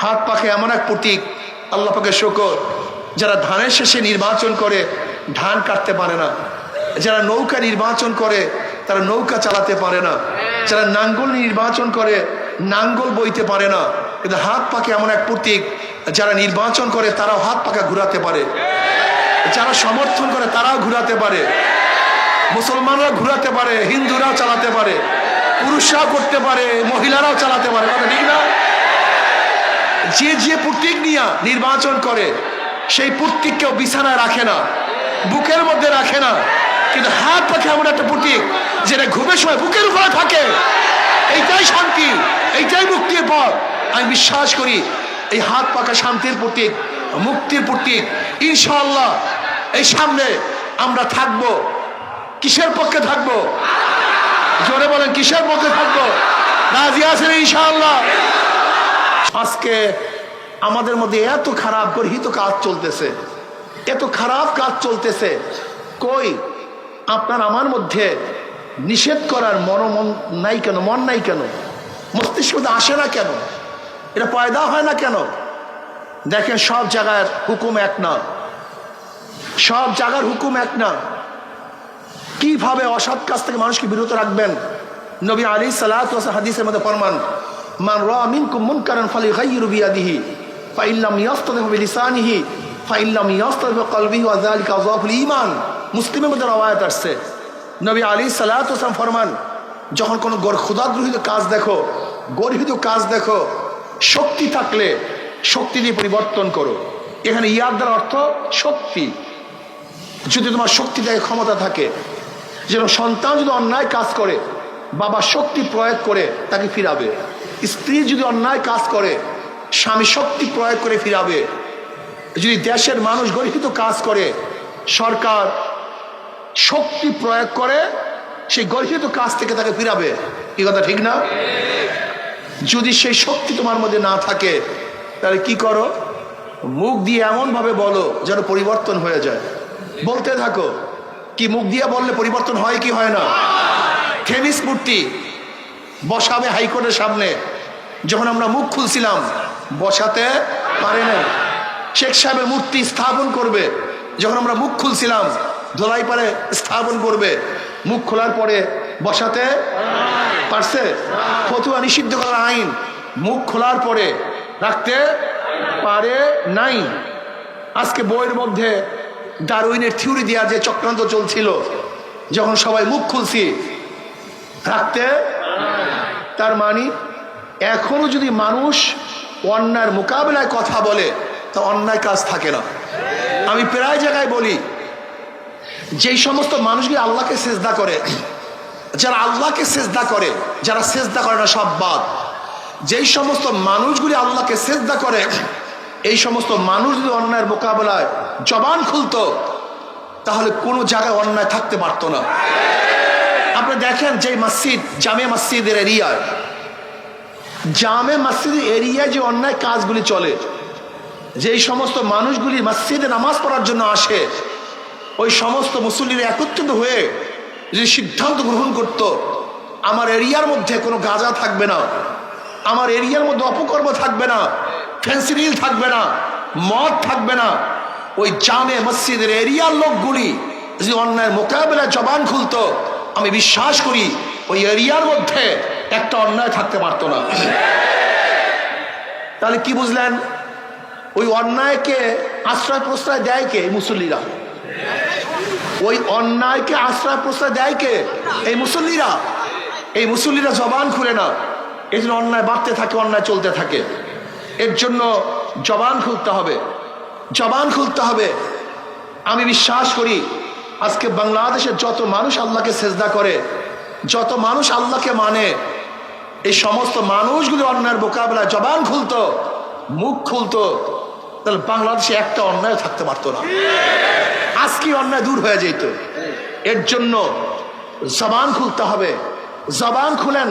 হাত পাখে এমন এক প্রতীক, আল্লাহ পাকের শুকর, যারা ধানের শেষে নির্বাচন করে ধান কাটতে পারে না, যারা নৌকা নির্বাচন করে তারা নৌকা চালাতে পারে না, যারা নাঙ্গল নির্বাচন করে নাঙ্গল বইতে পারে না, কিন্তু হাত পাকে এমন এক প্রতীক, যারা নির্বাচন করে তারাও হাত পাকা ঘুরাতে পারে, যারা সমর্থন করে তারাও ঘুরাতে পারে, মুসলমানরা ঘুরাতে পারে, হিন্দুরাও চালাতে পারে, পুরুষরাও করতে পারে, মহিলারাও চালাতে পারে, কথা ঠিক না? যে যে প্রতীক নিয়ে নির্বাচন করে সেই প্রতীক কেউ বিছানায় রাখে না, বুকের মধ্যে রাখে না, কিন্তু হাত পাখে এমন একটা প্রতীক যেটা ঘুমের সময় বুকের উপরে থাকে। এইটাই শান্তি, এইটাই মুক্তির পথ। আমি বিশ্বাস করি এই হাত পাকা শান্তির প্রতীক, মুক্তির প্রতীক। ইনশাআল্লাহ এই সামনে আমরা থাকবো। কিসের পক্ষে থাকবো? জোরে বলেন, কিসের পক্ষে থাকবো? রাজি আছেন ইনশাআল্লাহ? আজকে আমাদের মধ্যে এত খারাপ গর্হিত কাজ চলতেছে, এত খারাপ কাজ চলতেছে, কই আপনার আমার মধ্যে নিষেধ করার মন নাই কেন? মন নাই কেন? মস্তিষ্ক আসে না কেন? এটা পয়দা হয় না কেন? দেখেন সব জায়গার হুকুম এক না, সব জায়গার হুকুম এক না। কিভাবে অসৎ কাজ থেকে মানুষকে বিরত রাখবেন? নবী আলাইহিস সালাতু ওয়াস সালাম হাদিসের মধ্যে ফরমান, মান রাআ মিনকুম মুনকারান ফালিগাইয়িরু বিয়াদিহি ফাইন লাম ইয়াস্তাতি'উ বিলিসানিহি ফাইন লাম ইয়াস্তাতি'উ বিকলবিহি ওয়া যালিকা যাফুল ঈমান। মুসলিমের মধ্যে রওয়ায়াত আসছে, নবী আলাইহিস সালাতু ওয়াস সালাম ফরমান, যখন কোনো খোদাদ্রোহিত কাজ দেখো, গর্হিত কাজ দেখো, শক্তি থাকলে শক্তি দিয়ে পরিবর্তন করো। এখানে ইয়াদ দ্বারা অর্থ শক্তি। যদি তোমার শক্তি থাকে, ক্ষমতা থাকে, যেন সন্তান যদি অন্যায় কাজ করে বাবা শক্তি প্রয়োগ করে তাকে ফিরাবে, স্ত্রী যদি অন্যায় কাজ করে স্বামী শক্তি প্রয়োগ করে ফিরাবে, যদি দেশের মানুষ গর্হিত কাজ করে সরকার শক্তি প্রয়োগ করে সেই গর্হিত কাজ থেকে তাকে ফিরাবে। কি কথা ঠিক না? যদি সেই শক্তি তোমার মধ্যে না থাকে তাহলে কি করো? মুখ দিয়ে এমন ভাবে বলো যেন পরিবর্তন হয়ে যায়। বলতে থাকো। কি মুখ দিয়ে বললে পরিবর্তন হয় কি হয় না? থেমিস মূর্তি বসাবে হাইকোর্টের সামনে, যখন আমরা মুখ খুলছিলাম বসাতে পারে না। শেখ সাহেবের মূর্তি স্থাপন করবে, যখন আমরা মুখ খুলছিলাম ধোলাই পারে স্থাপন করবে, মুখ খোলার পরে বসাতে পারছে? ফতুয়া নিষিদ্ধ করার আইন মুখ খোলার পরে রাখতে পারে নাই। আজকে বইয়ের মধ্যে ডারউইনের থিওরি দেওয়া যে চক্রান্ত চলছিল, যখন সবাই মুখ খুলছি রাখতে, তার মানে এখনো যদি মানুষ অন্যায়ের মোকাবেলায় কথা বলে তা অন্যায় কাজ থাকে না। আমি প্রায় জায়গায় বলি, যেই সমস্ত মানুষগুলি আল্লাহকে সেজদা করে, যারা আল্লাহকে সেজদা করে, যারা সেজদা করে না সব বাদ, যেই সমস্ত মানুষগুলি আল্লাহকে সেজদা করে, এই সমস্ত মানুষ যদি অন্যায়ের মোকাবেলায় জবান খুলতো তাহলে কোনো জায়গায় অন্যায় থাকতে পারতো না। আপনি দেখেন যে মসজিদ, জামে মসজিদের এরিয়ায়, জামে মসজিদের এরিয়ায় যে অন্যায় কাজগুলি চলে, যেই সমস্ত মানুষগুলি মসজিদে নামাজ পড়ার জন্য আসে, ওই সমস্ত মুসল্লিরা একত্রিত হয়ে যদি সিদ্ধান্ত গ্রহণ করত, আমার এরিয়ার মধ্যে কোনো গাঁজা থাকবে না, আমার এরিয়ার মধ্যে অপকর্ম থাকবে না, ফেন্সিডিল থাকবে না, মদ থাকবে না, ওই জামে মসজিদের এরিয়ার লোকগুলি যদি অন্যায়ের মোকাবেলায় জবান খুলতো, আমি বিশ্বাস করি ওই এরিয়ার মধ্যে একটা অন্যায় থাকতে পারতো না। তাহলে কি বুঝলেন? ওই অন্যায়কে আশ্রয় প্রশ্রয় দেয় কে? মুসল্লিরা। ওই অন্যায়কে আশ্রয় প্রশ্রয় দেয় কে? এই মুসল্লিরা। এই মুসল্লিরা জবান খুলে না, এই জন্য অন্যায় বাড়তে থাকে, অন্যায় চলতে থাকে। এর জন্য জবান খুলতে হবে, জবান খুলতে হবে। আমি বিশ্বাস করি আজকে বাংলাদেশের যত মানুষ আল্লাহকে সেজদা করে, যত মানুষ আল্লাহকে মানে, এই সমস্ত মানুষগুলি অন্যায়ের মোকাবেলায় জবান খুলতো, মুখ খুলতো, তাহলে বাংলাদেশে একটা অন্যায় থাকতে পারতো না। আজকে অন্যায় দূর হয়ে যেত। এর জন্য জবান খুলতে হবে। জবান খুলেন।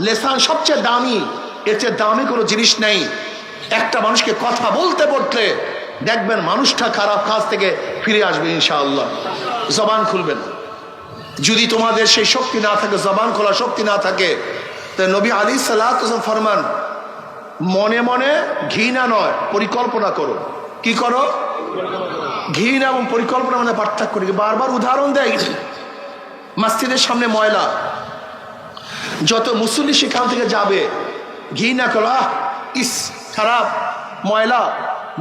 লেসান সবচেয়ে দামি, এর চেয়ে দামি কোনো জিনিস নেই। একটা মানুষকে কথা বলতে বলতে দেখবেন মানুষটা খারাপ কাজ থেকে ফিরে আসবে ইনশাআল্লাহ। জবান খুলবেন। যদি তোমাদের সেই শক্তি না থাকে, জবান খোলা শক্তি না থাকে, তাই নবী আলাইহিস সালাতু ওয়াস সালাম ফরমান, মনে মনে ঘৃণা নয়, পরিকল্পনা করো। কি করো? ঘৃণা এবং পরিকল্পনা মানে পার্থক্য করি। বারবার উদাহরণ দেয়, মসজিদের সামনে ময়লা, যত মুসল্লি সেখান থেকে যাবে ঘৃণা করো, আহ ইস খারাপ ময়লা,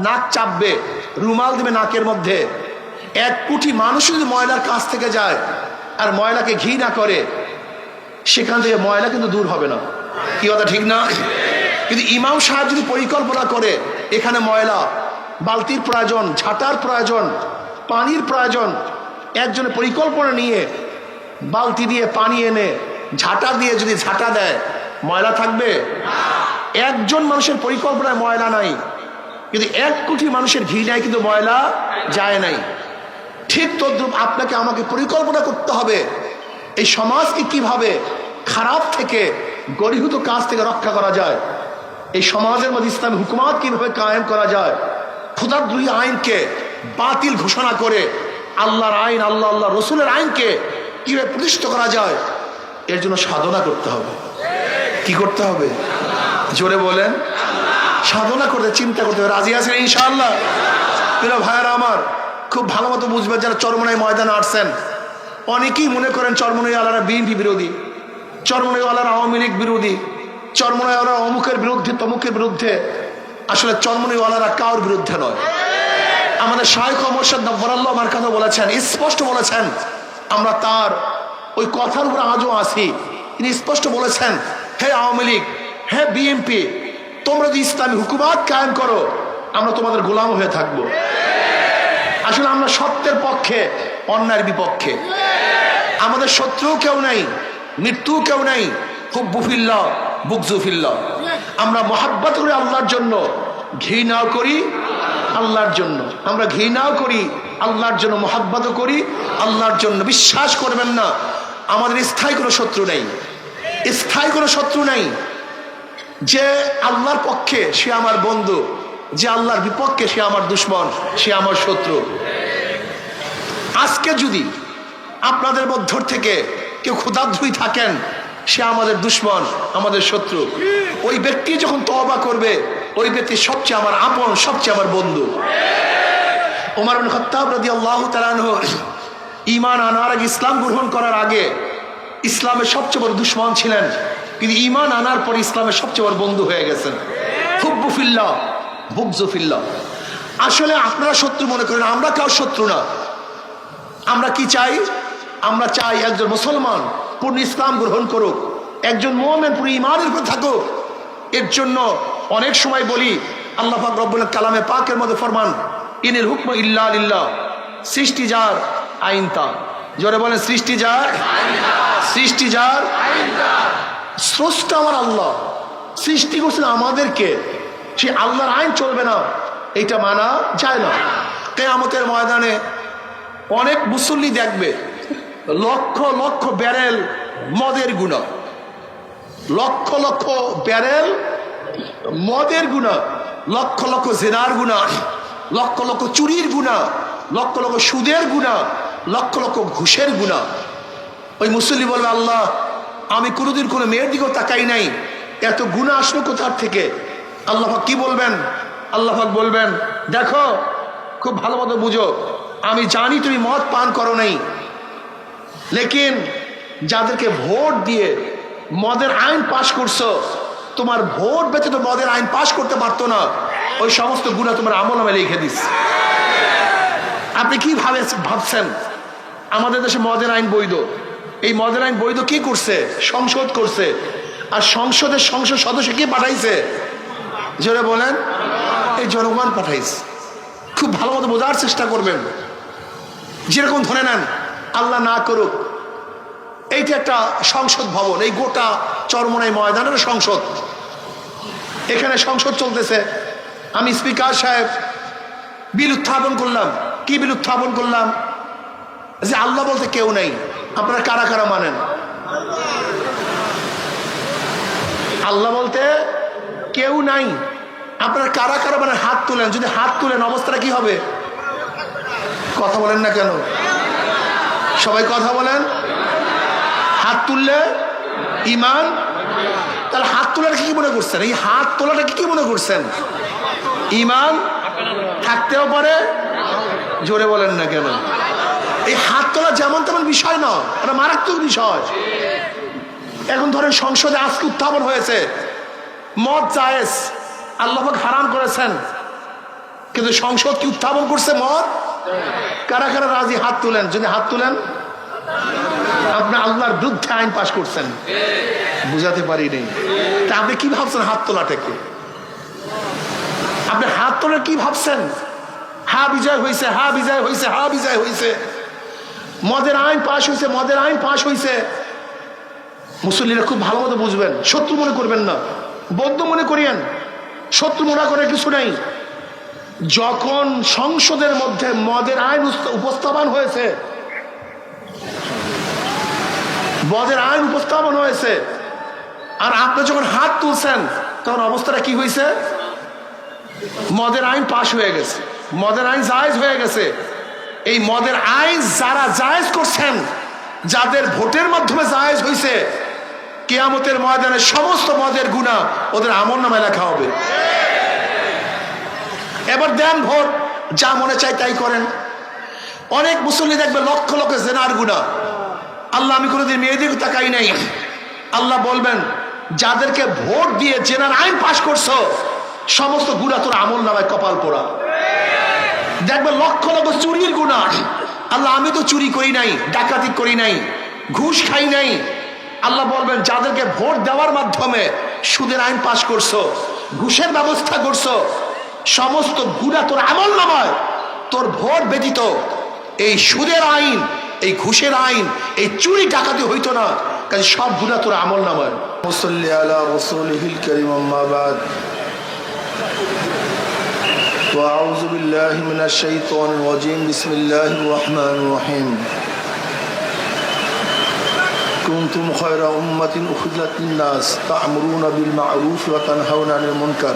নাক চাপবে, রুমাল দেবে নাকের মধ্যে। 1 কোটি মানুষ যদি ময়লার কাছ থেকে যায় আর ময়লাকে ঘৃণা করে, সেখান থেকে ময়লা কিন্তু দূর হবে না। কি কথা ঠিক না? কিন্তু ইমাম সাহেব যদি পরিকল্পনা করে এখানে ময়লা, বালতির প্রয়োজন, ঝাঁটার প্রয়োজন, পানির প্রয়োজন, একজনের পরিকল্পনা নিয়ে বালতি দিয়ে পানি এনে ঝাঁটা দিয়ে যদি ঝাঁটা দেয়, ময়লা থাকবে? একজন মানুষের পরিকল্পনায় ময়লা নাই, কিন্তু 1 কোটি মানুষের ঘৃণায় কিন্তু ময়লা যায় নাই। ঠিক তদ্রুপ আপনাকে আমাকে পরিকল্পনা করতে হবে এই সমাজকে কিভাবে খারাপ থেকে, গরিহূত কাজ থেকে রক্ষা করা যায়, এই সমাজের মধ্যে ইসলামী হুকুমাত কিভাবে কায়েম করা যায়, খোদাদ্রোহী আইনকে বাতিল ঘোষণা করে আল্লাহর আইন, আল্লাহ রসুলের আইনকে কিভাবে প্রতিষ্ঠিত করা যায়, এর জন্য সাধনা করতে হবে। কি করতে হবে? জোরে বলেন। সাধনা করতে, চিন্তা করতে হবে। রাজি আছেন ইনশাআল্লাহ? প্রিয় ভাইয়েরা আমার, খুব ভালো মতো বুঝবেন যারা চরমনাই ময়দানে আসছেন। অনেকেই মনে করেন চরমনাইওয়ালারা বিএনপি বিরোধী, চরমনাইওয়ালারা আওয়ামী লীগ বিরোধী, চরমনাইওয়ালারা অমুকের বিরুদ্ধে তমুকের বিরুদ্ধে। আসলে চরমনাইওয়ালারা কারোর বিরুদ্ধে নয়। আমাদের শাইখ মোর্শেদ নব্বরাল্লাহ আমার কথা বলেছেন, স্পষ্ট বলেছেন, আমরা তার ওই কথার উপর আজও আছি। তিনি স্পষ্ট বলেছেন, হে আওয়ামী লীগ, হে বিএনপি, তোমরা যদি ইসলামী হুকুমাত কায়েম করো, আমরা তোমাদের গোলাম হয়ে থাকবো। আসলে আমরা সত্যের পক্ষে, অন্যায়ের বিপক্ষে। আমাদের শত্রু কেউ নাই, মৃত্যু কেউ নাই। হুব্বুফিল্লাহ বুগজুফিল্লাহ। আমরা মহাব্বত করি আল্লাহর জন্য, ঘৃণাও করি আল্লাহর জন্য। আমরা ঘৃণাও করি আল্লাহর জন্য, মহাব্বতও করি আল্লাহর জন্য। বিশ্বাস করবেন না, আমাদের স্থায়ী কোনো শত্রু নেই, স্থায়ী কোনো শত্রু নেই। যে আল্লাহর পক্ষে সে আমার বন্ধু, যে আল্লাহর বিপক্ষে সে আমার দুশ্মন, সে আমার শত্রু। আজকে যদি আপনাদের মধ্য থেকে কেউ ক্ষুধাদ্রোহী থাকেন, সে আমাদের দুশ্মন, আমাদের শত্রু। ওই ব্যক্তি যখন তওবা করবে, ওই ব্যক্তি সবচেয়ে আমার আপন, সবচেয়ে আমার বন্ধু। ওমর ইবনে খাত্তাব রাদিয়াল্লাহু তাআলা আনহু ঈমান আনার আগে, ইসলাম গ্রহণ করার আগে ইসলামের সবচেয়ে বড় দুশ্মন ছিলেন, কিন্তু ঈমান আনার পর ইসলামের সবচেয়ে বড় বন্ধু হয়ে গেছেন। হুব্বু ফিল্লাহ বুগজু ফিল্লাহ। আসলে আপনারা শত্রু মনে করেন, আমরা কাউ শত্রু না। আমরা কি চাই? আমরা চাই একজন মুসলমান পূর্ণ ইসলাম গ্রহণ করুক, একজন মুমিন পুরো ঈমানের উপর থাকুক। এর জন্য অনেক সময় বলি, আল্লাহ পাক রব্বুল কালামে পাকের মধ্যে ফরমান, ইনিল হুকমু ইল্লা লিল্লাহ। সৃষ্টি যার, আইন তার। জোরে বলেন, সৃষ্টি যার, সৃষ্টি যার, স্রষ্টা আমার আল্লাহ। সৃষ্টি করছেন আমাদেরকে, সে আল্লাহর আইন চলবে না, এইটা মানা যায় না। কিয়ামতের ময়দানে অনেক মুসল্লি দেখবে লক্ষ লক্ষ ব্যারেল মদের গুনাহ, লক্ষ লক্ষ ব্যারেল মদের গুনাহ, লক্ষ লক্ষ জিনার গুনাহ, লক্ষ লক্ষ চুরির গুনাহ, লক্ষ লক্ষ সুদের গুনাহ, লক্ষ লক্ষ ঘুষের গুনাহ। ওই মুসল্লি বলবে, আল্লাহ আমি কোনোদিন কোনো মেয়ের দিকেও তাকাই নাই, এত গুনাহ আসলো কোথার থেকে? আল্লাহ পাক কি বলবেন? আল্লাহ পাক বলবেন, দেখো খুব ভালো মতো বুঝো, আমি জানি তুমি মদ পান করো নাই, লেকিন যাদেরকে ভোট দিয়ে মদের আইন পাশ করছো, তোমার ভোট ব্যতীত মদের আইন পাশ করতে পারতো না, ওই সমস্ত গুনাহ তোমার আমলনামায় লিখে দিস। আপনি কি ভাবছেন আমাদের দেশে মদের আইন বৈধ? এই মদের আইন বৈধ কি করছে? সংসদ করছে। আর সংসদের সংসদ সদস্য কি পাঠাইছে? জোরে বলেন, এই জনগণ পাঠাইছে। খুব ভালো মতো বোঝার চেষ্টা করবেন। যেরকম ধরে নেন, আল্লাহ না করুক, এইটা একটা সংসদ ভবন, এই গোটা চরমনাই ময়দানের সংসদ, এখানে সংসদ চলতেছে। আমি স্পিকার সাহেব বিল উত্থাপন করলাম। কি বিল উত্থাপন করলাম? যে আল্লাহ বলতে কেউ নেই। আপনারা কারা কারা মানেন? আল্লাহ বলতে কেউ নাই। আপনারা কারা কারা মানে হাত তুলেন। যদি হাত তুলেন অবস্থাটা কি হবে? কথা বলেন না কেন? সবাই কথা বলেন। হাত তুললে ঈমান, তাহলে হাত তোলাটা কি মনে করছেন? এই হাত তোলাটা কি মনে করছেন? ইমান থাকতেও পারে, জোরে বলেন না কেন? এই হাত তোলা যেমন তেমন বিষয় না, এটা মারাত্মক বিষয়। এখন ধরেন সংসদে আজকে উত্থাপন হয়েছে মদ জায়েজ, আল্লাহ পাক হারাম করেছেন, কিন্তু সংসদ কি উত্থাপন করছে মদ? কারা কারা রাজি হাত তুলেন? যদি হাত তুলেন, আপনি আল্লাহর বিরুদ্ধে আইন পাশ করছেন। বুঝাতে পারিনি। তা আপনি কি ভাবছেন হাত তোলাটাকে? আপনি হাত তোলা কি ভাবছেন? হা বিজয় হয়েছে, হা বিজয় হয়েছে, হা বিজয় হয়েছে, মদের আইন পাশ হয়েছে, মদের আইন পাশ হয়েছে। মুসল্লিরা খুব ভালো মতো বুঝবেন, শত্রু মনে করবেন না, বৌদ্ধ মনে করিয়েন, শত্রু মনে করে কিছু নাই। যখন সংসদের মধ্যে মদের আইন উপস্থাপন হয়েছে, মদের আইন উপস্থাপন হয়েছে, আর আপনি যখন হাত তুলছেন তখন অবস্থাটা কি হয়েছে? মদের আইন পাশ হয়ে গেছে, মদের আইন জায়েজ হয়ে গেছে। এই মদের আইন যারা জায়েজ করছেন, যাদের ভোটের মাধ্যমে জায়েজ হয়েছে, কিয়ামতের ময়দানে সমস্ত মদের গুনাহ ওদের আমলনামায় লেখা হবে। এবার দেন ভোট, যা মনে চায় তাই করেন। অনেক মুসল্লি দেখবে লক্ষ লক্ষ জেনার গুনাহ। আল্লাহ আমি কোনোদিন মেয়েদের তাকাই নাই। আল্লাহ বলবেন যাদেরকে ভোট দিয়ে জেনার আইন পাশ করছো, সমস্ত গুনাহ তোর আমলনামায় কপাল পোড়া। দেখবে লক্ষ লক্ষ চুরির গুনাহ। আল্লাহ আমি তো চুরি করি নাই, ডাকাতি করি নাই, ঘুষ খাই নাই। আল্লাহ বলবেন যাদেরকে ভোট দেওয়ার মাধ্যমে সুদের আইন পাশ করছো, ঘুষের ব্যবস্থা করছো, সমস্ত গুনাহ তোর আমলনামায়, তোর ভোট ব্যতীত এই সুদের আইন, এই ঘুষের আইন, এই চুরি ডাকাতি হইতো না, কাজে সব গুনাহ তোর আমলনামায়। মুসাল্লি আলা রাসূলিহিল কারীম, আম্মা বাদ। وأعوذ بالله من الشيطان الرجيم. بسم الله الرحمن الرحيم. كنتم خير أمة أخرجت للناس تأمرون بالمعروف وتنهون عن المنكر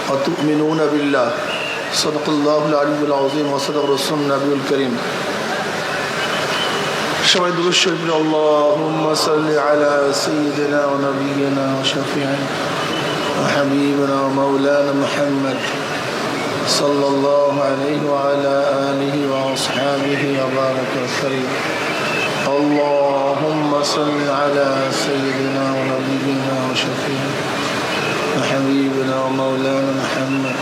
وتؤمنون بالله. صدق الله العلي العظيم وصدق رسول النبي الكريم. সবাই দুরূদ শরীফ পড়ি। আল্লাহুম্মা সাল্লি আলা সাইয়্যিদিনা ওয়া নাবিয়িনা ওয়া শাফিঈনা ওয়া হাবিবিনা ওয়া মাওলানা মুহাম্মদ সাল্লাল্লাহু আলাইহি ওয়া আলা আলিহি ওয়া আসহাবিহি ওয়া বারাকা ওয়াসাল্লাম। আল্লাহুম্মা সাল্লি আলা সাইয়্যিদিনা ওয়া নাবিয়িনা ওয়া শাফিঈনা ওয়া হাবিবিনা ওয়া মাওলানা মুহাম্মদ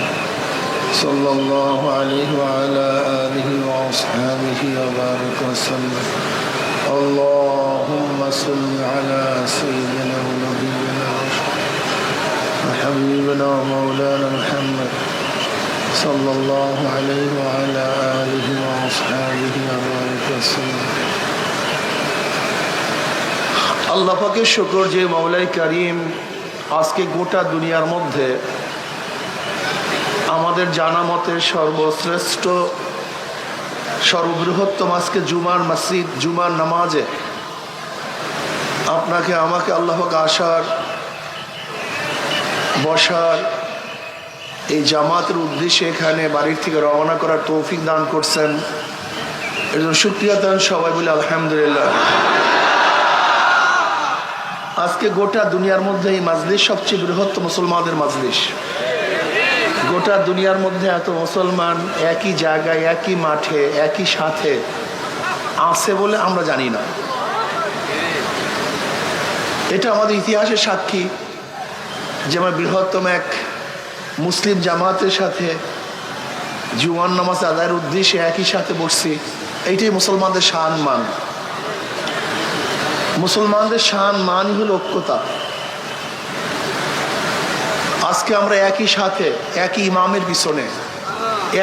সাল্লাল্লাহু আলাইহি ওয়া আলা আলিহি ওয়া আসহাবিহি ওয়া বারাকা ওয়াসাল্লাম। اللهم صل على سيدنا ونبينا وحبيبنا ومولانا محمد صلى الله عليه وعلى آله وأصحابه وبارك وسلم. আল্লাহ পাকের শুকর যে মাওলাই কারীম আজকে গোটা দুনিয়ার মধ্যে আমাদের জানা মতে সর্বশ্রেষ্ঠ সর্ববৃহত্তম আজকে জুমার মসজিদ, জুমার নামাজে আপনাকে আমাকে আল্লাহ পাক আসার, বসার, এই জামাতের উদ্দেশ্যে এখানে বাড়ির থেকে রওনা করার তৌফিক দান করছেন। এর জন্য শুকরিয়া দান সবাই বলে আলহামদুলিল্লাহ। আজকে গোটা দুনিয়ার মধ্যে এই মাজলিস সবচেয়ে বৃহত্তম মুসলমানদের মাজলিস। গোটা দুনিয়ার মধ্যে এত মুসলমান একই জায়গায়, একই মাঠে, একই সাথে আছে বলে আমরা জানি না। এটা আমাদের ইতিহাসের সাক্ষী যে আমরা বৃহত্তম এক মুসলিম জামাতের সাথে জুমার নামাজ আদায়ের উদ্দেশ্যে একই সাথে বসছি। এইটাই মুসলমানদের শান মান। মুসলমানদের শান মানই হলো ঐক্যতা। আজকে আমরা একই সাথে, একই ইমামের পিছনে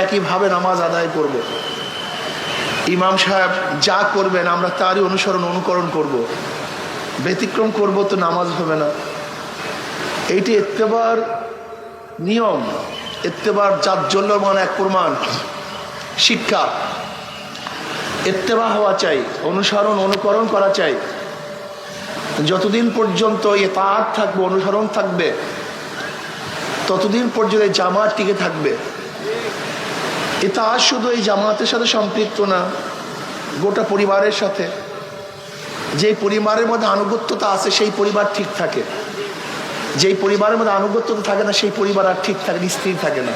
একইভাবে নামাজ আদায় করব। ইমাম সাহেব যা করবেন আমরা তারই অনুকরণ করব। ব্যতিক্রম করব তো নামাজ হবে না। এইটি ইত্তেবার নিয়ম, ইত্তেবার জাজ্জল্যমান এক প্রমাণ শিক্ষা। ইত্তেবা হওয়া চাই, অনুকরণ করা চাই। যতদিন পর্যন্ত ইতাআত থাকবে, অনুসরণ থাকবে, ততদিন পর্যন্ত এই জামাত টিকে থাকবে। ইতাআত শুধু এই জামাতের সাথে সম্পৃক্ত না, গোটা পরিবারের সাথে। যে পরিবারের মধ্যে আনুগত্যতা আছে সেই পরিবার ঠিক থাকে। যেই পরিবারের মধ্যে আনুগত্য থাকে না সেই পরিবার আর ঠিক থাকে, স্থির থাকে না।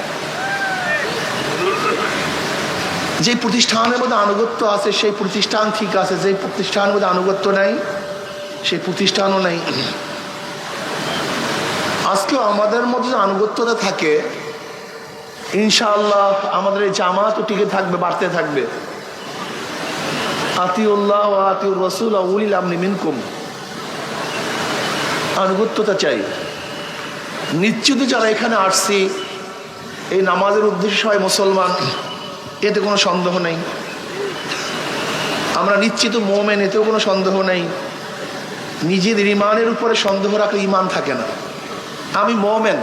যে প্রতিষ্ঠানের মধ্যে আনুগত্য আছে সেই প্রতিষ্ঠান ঠিক আছে, যে প্রতিষ্ঠানের মধ্যে আনুগত্য নাই সেই প্রতিষ্ঠানও নাই। আজকেও আমাদের মধ্যে আনুগত্যতা থাকে, ইনশাআল্লাহ আমাদের এই জামাতও টিকে থাকবে, বাড়তে থাকবে। আতিউল্লাহ ওয়া আতিউর রাসূল ওয়া উলিল আমরি মিনকুম, আনুগত্যতা চাই। নিশ্চিত যারা এখানে আসছি এই নামাজের উদ্দেশ্যে সবাই মুসলমান, এতে কোনো সন্দেহ নেই। আমরা নিশ্চিত মুমিন, এতেও কোনো সন্দেহ নেই। নিজেদের ইমানের উপরে সন্দেহ রাখলে ইমান থাকে না। আমি মুমিন,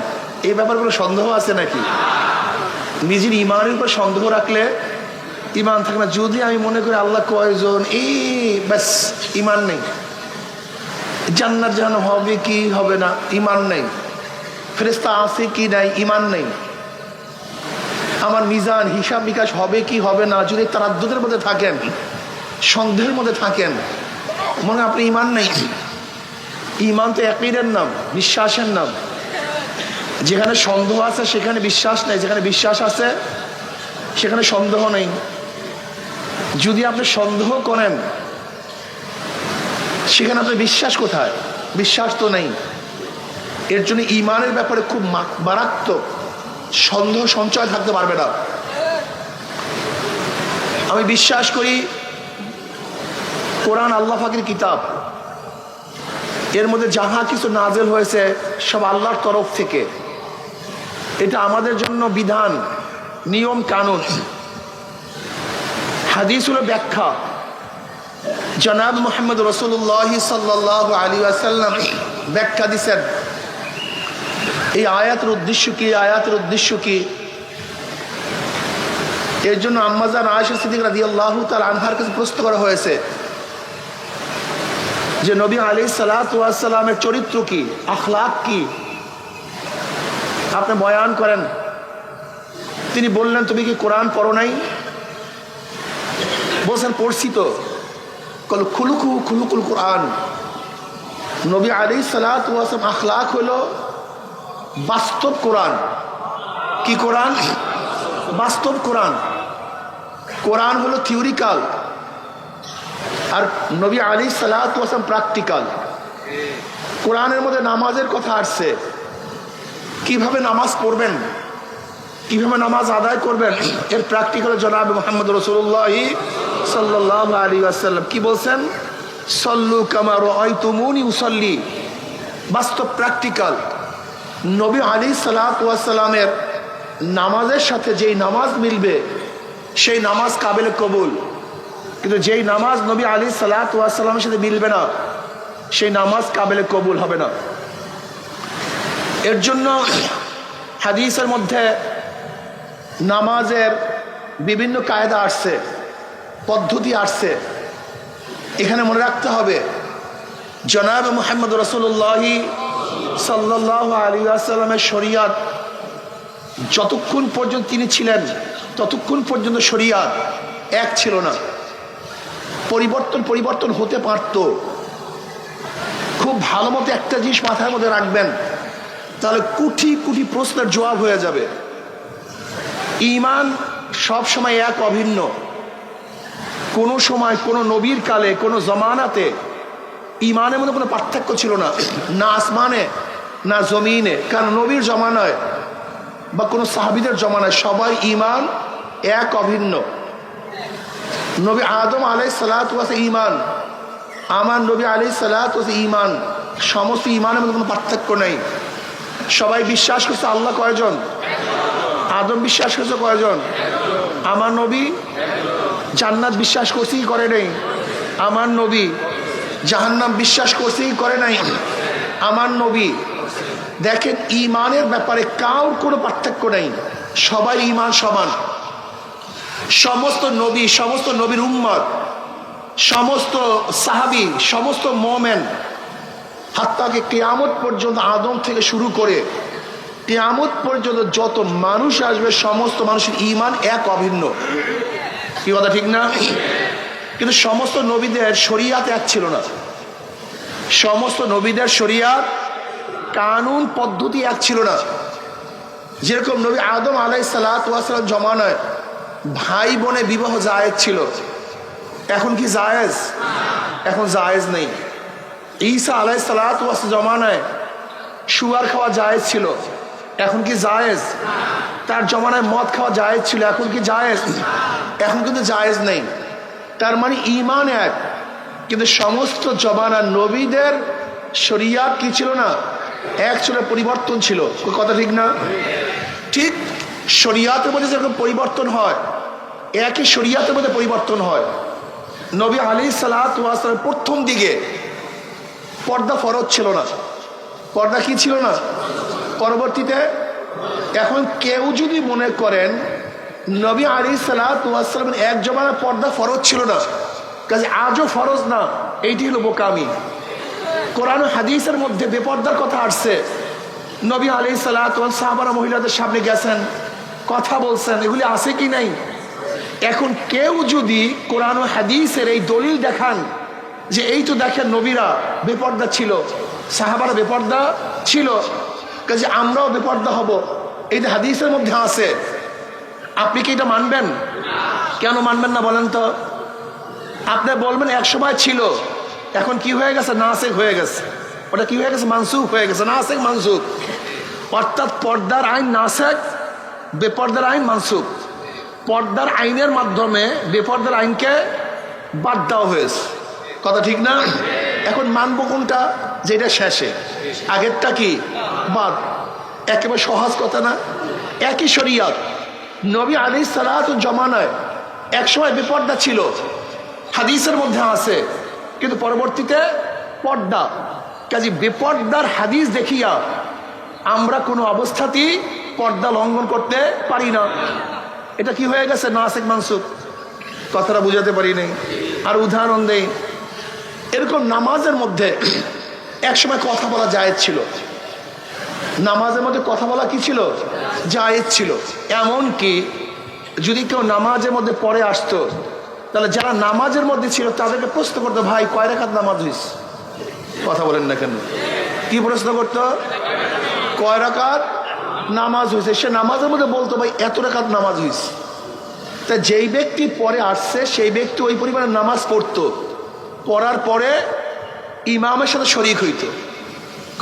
এই ব্যাপারে কোনো সন্দেহ আছে নাকি? নিজের ইমানের উপর সন্দেহ রাখলে ইমান থাকে না। যদি আমি মনে করি আল্লাহ কয়জন, এই ব্যাস ইমান নেই। জান্নাত জাহান্নাম হবে কি হবে না, ইমান নেই। ফেরেশতা আছে কি নাই, ইমান নেই। আমার মিজান হিসাব বিকাশ হবে কি হবে না, যদি তারাদ্দুদের মধ্যে থাকেন, সন্দেহের মধ্যে থাকেন, মনে আপনি ইমান নেই। ইমান তো ইয়াকিনের নাম, বিশ্বাসের নাম। যেখানে সন্দেহ আছে সেখানে বিশ্বাস নেই, যেখানে বিশ্বাস আছে সেখানে সন্দেহ নেই। যদি আপনি সন্দেহ করেন সেখানে আপনার বিশ্বাস কোথায়? বিশ্বাস তো নেই। এর জন্য ইমানের ব্যাপারে খুব মারাত্মক সন্দেহ সঞ্চয় থাকতে পারবে না। আমি বিশ্বাস করি কোরআন আল্লাহ পাকের কিতাব, এর মধ্যে যাহা কিছু নাজেল হয়েছে সব আল্লাহর তরফ থেকে। এটা আমাদের জন্য বিধান, নিয়ম কানুন। হাদিস হলো ব্যাখ্যা। জনাব মুহাম্মদ রাসূলুল্লাহ সাল্লাল্লাহু আলাইহি ওয়াসাল্লাম ব্যাখ্যা দিয়েছেন এই আয়াতের উদ্দেশ্য কি, আয়াতের উদ্দেশ্য কি। এর জন্য আম্মাজান আয়েশা সিদ্দিকা রাদিয়াল্লাহু তাআলা আনহার কাছে প্রশ্ন করা হয়েছে যে নবী আলাইহিস সালাতু ওয়াস সালামের চরিত্র কি, আখলাক কি, আপনি বয়ান করেন। তিনি বললেন, তুমি কি কোরআন পড়ো নাই? বলছেন পড়ছি তো। খুলুকুল কোরআন। নবী আলাইহিস সালাতু ওয়াস সালাম আখলাক হলো বাস্তব কোরআন। কি কোরআন? বাস্তব কোরআন। কোরআন হলো থিওরিক্যাল, আর নবী আলাইহিস সালাতু ওয়াস সালাম প্র্যাকটিক্যাল। কোরআনের মধ্যে নামাজের কথা আসছে, কিভাবে নামাজ পড়বেন, কিভাবে নামাজ আদায় করবেন, এর প্র্যাকটিক্যাল জনাব মুহাম্মদ রাসূলুল্লাহ সাল্লাল্লাহু আলাইহি ওয়াসাল্লাম কি বলছেন? সল্লু কামা রাআইতুমুনি উসাল্লি। বাস্তব প্র্যাকটিক্যাল। নবী আলাইহিস সালাতু ওয়াস সালামের নামাজের সাথে যেই নামাজ মিলবে সেই নামাজ কাবিলে কবুল, কিন্তু যেই নামাজ নবী আলাইহিস সালাতু ওয়াস সালামের সাথে মিলবে না সেই নামাজ কাবিলে কবুল হবে না। এর জন্য হাদিসের মধ্যে নামাজের বিভিন্ন কায়দা আসছে, পদ্ধতি আসছে। এখানে মনে রাখতে হবে জনাব মুহাম্মদ রাসূলুল্লাহ সাল্লাল্লাহু আলাইহি ওয়াসাল্লামের শরীয়ত যতক্ষণ পর্যন্ত তিনি ছিলেন ততক্ষণ পর্যন্ত শরীয়ত এক ছিল না। পরিবর্তন হতে পারত। খুব ভালো মতো একটা জিনিস মাথার মধ্যে রাখবেন, তাহলে কোটি কোটি প্রশ্নের জবাব হয়ে যাবে। ঈমান সব সময় এক, অভিন্ন। কোনো সময় কোনো নবীর কালে কোনো জমানাতে ঈমানের মধ্যে কোনো পার্থক্য ছিল না, না আসমানে না জমিনে। কারণ নবীর জমানায় বা কোনো সাহাবীদের জমানায় সবাই ঈমান এক, অভিন্ন। নবী আদম আলাইহিস সালাতু ওয়াস ঈমান, আমার নবী আলাইহিস সালাতু ওয়াস ঈমান, সমস্ত ঈমানের মধ্যে কোনো পার্থক্য নেই। সবাই বিশ্বাস করছে আল্লাহ কয়জন? আদম বিশ্বাস করছে কয়জন? আমার নবী। জান্নাত বিশ্বাস করছে কি করে নাই? আমার নবী। জাহান্নাম বিশ্বাস করছে কি করে নাই? আমার নবী। দেখেন ঈমানের ব্যাপারে কারোর কোনো পার্থক্য নেই, সবাই ঈমান সমান। সমস্ত নবী, সমস্ত নবীর উম্মত, সমস্ত সাহাবী, সমস্ত মুমিন, হাত্তাকে কিয়ামত পর্যন্ত, আদম থেকে শুরু করে কিয়ামত পর্যন্ত যত মানুষ আসবে সমস্ত মানুষের ঈমান এক, অভিন্ন। কি কথা ঠিক না? কিন্তু সমস্ত নবীদের শরীয়ত এক ছিল না। সমস্ত নবীদের শরীয়ত কানুন পদ্ধতি এক ছিল না। যেরকম নবী আদম আলাইহিস সালাতু ওয়াস সালাম জমানায় ভাই বোনে বিবাহ জায়েজ ছিল, এখন কি জায়েজ? এখন জায়েজ নেই। ঈসা আলাইহিস সালাতু ওয়াস জমানায় সুয়ার খাওয়া জায়েজ ছিল, এখন কি জায়েজ? তার জমানায় মদ খাওয়া জায়েজ ছিল, এখন কি জায়েজ? এখন কিন্তু জায়েজ নেই। তার মানে ঈমান এক, কিন্তু সমস্ত জমানার নবীদের শরিয়াত কি ছিল না? এক ছিল, পরিবর্তন ছিল। কথা ঠিক না? ঠিক শরিয়াতের মধ্যে যেরকম পরিবর্তন হয়, একই শরিয়াতের মধ্যে পরিবর্তন হয়। নবী আলাইহিস সালাতু ওয়াস সালাম প্রথম দিকে পর্দা ফরজ ছিল না। পর্দা কি ছিল না? পরবর্তীতে এখন কেউ যদি মনে করেন নবী আলাইহিস সালাতু ওয়াস সালামের এক জমানায় পর্দা ফরজ ছিল না, কাজে আজও ফরজ না, এইটি হলো বোকামি। কোরআন হাদিসের মধ্যে বেপর্দার কথা আসছে। নবী আলাইহিস সালাতু ওয়াস সাহাবারা মহিলাদের সামনে গেছেন, কথা বলছেন, এগুলি আছে কি নাই? এখন কেউ যদি কোরআন ও হাদিসের এই দলিল দেখান যে এই তো দেখেন নবীরা বেপর্দা ছিল, সাহাবারা বেপর্দা ছিল, কাজে আমরাও বেপর্দা হব, এইটা হাদিসের মধ্যে আছে, আপনি কি এটা মানবেন? কেন মানবেন না বলেন তো? আপনি বলবেন এক সময় ছিল, এখন কি হয়ে গেছে? নাসেখ হয়ে গেছে। ওটা কি হয়ে গেছে? মানসুখ হয়ে গেছে। নাসেখ মানসুখ, অর্থাৎ পর্দার আইন নাসেখ, বেপর্দার আইন মানসুখ। পর্দার আইনের মাধ্যমে বেপর্দার আইনকে বাদ দেওয়া হয়েছে। কথা ঠিক না? এখন মানবো কোনটা? যেটা শেষে, আগেরটা কি বাদ। একেবারে সহজ কথা না? একই শরিয়াত। নবী আলাইহিস সালাতু জমানায় একসময় বেপর্দা ছিল, হাদিসের মধ্যে আছে, কিন্তু পরবর্তীতে পর্দা। কাজে বেপর্দার হাদিস দেখিয়া আমরা কোনো অবস্থাতেই পর্দা লঙ্ঘন করতে পারি না। এটা কি হয়ে গেছে? নাসিক মানসুখ। কথাটা বুঝাতে পারি নাই। আর উদাহরণ দেই, এরকম নামাজের মধ্যে একসময় কথা বলা জায়েজ ছিল। নামাজের মধ্যে কথা বলা কি ছিল? জায়েজ ছিল। এমন কি যদি কেউ নামাজের মধ্যে পড়ে আসতো, তাহলে যারা নামাজের মধ্যে ছিল তাদেরকে প্রশ্ন করতো, ভাই কয় রাকাত নামাজ হইস? কথা বলেন না কেন? কি প্রশ্ন করতো? কয় রাকাত নামাজ হয়েছে? সে নামাজের মধ্যে বলতো, ভাই এত রাকাত নামাজ হয়েছে। তা যেই ব্যক্তি পরে আসছে সেই ব্যক্তি ওই পরিমাণে নামাজ পড়তো, পড়ার পরে ইমামের সাথে শরীক হইতো।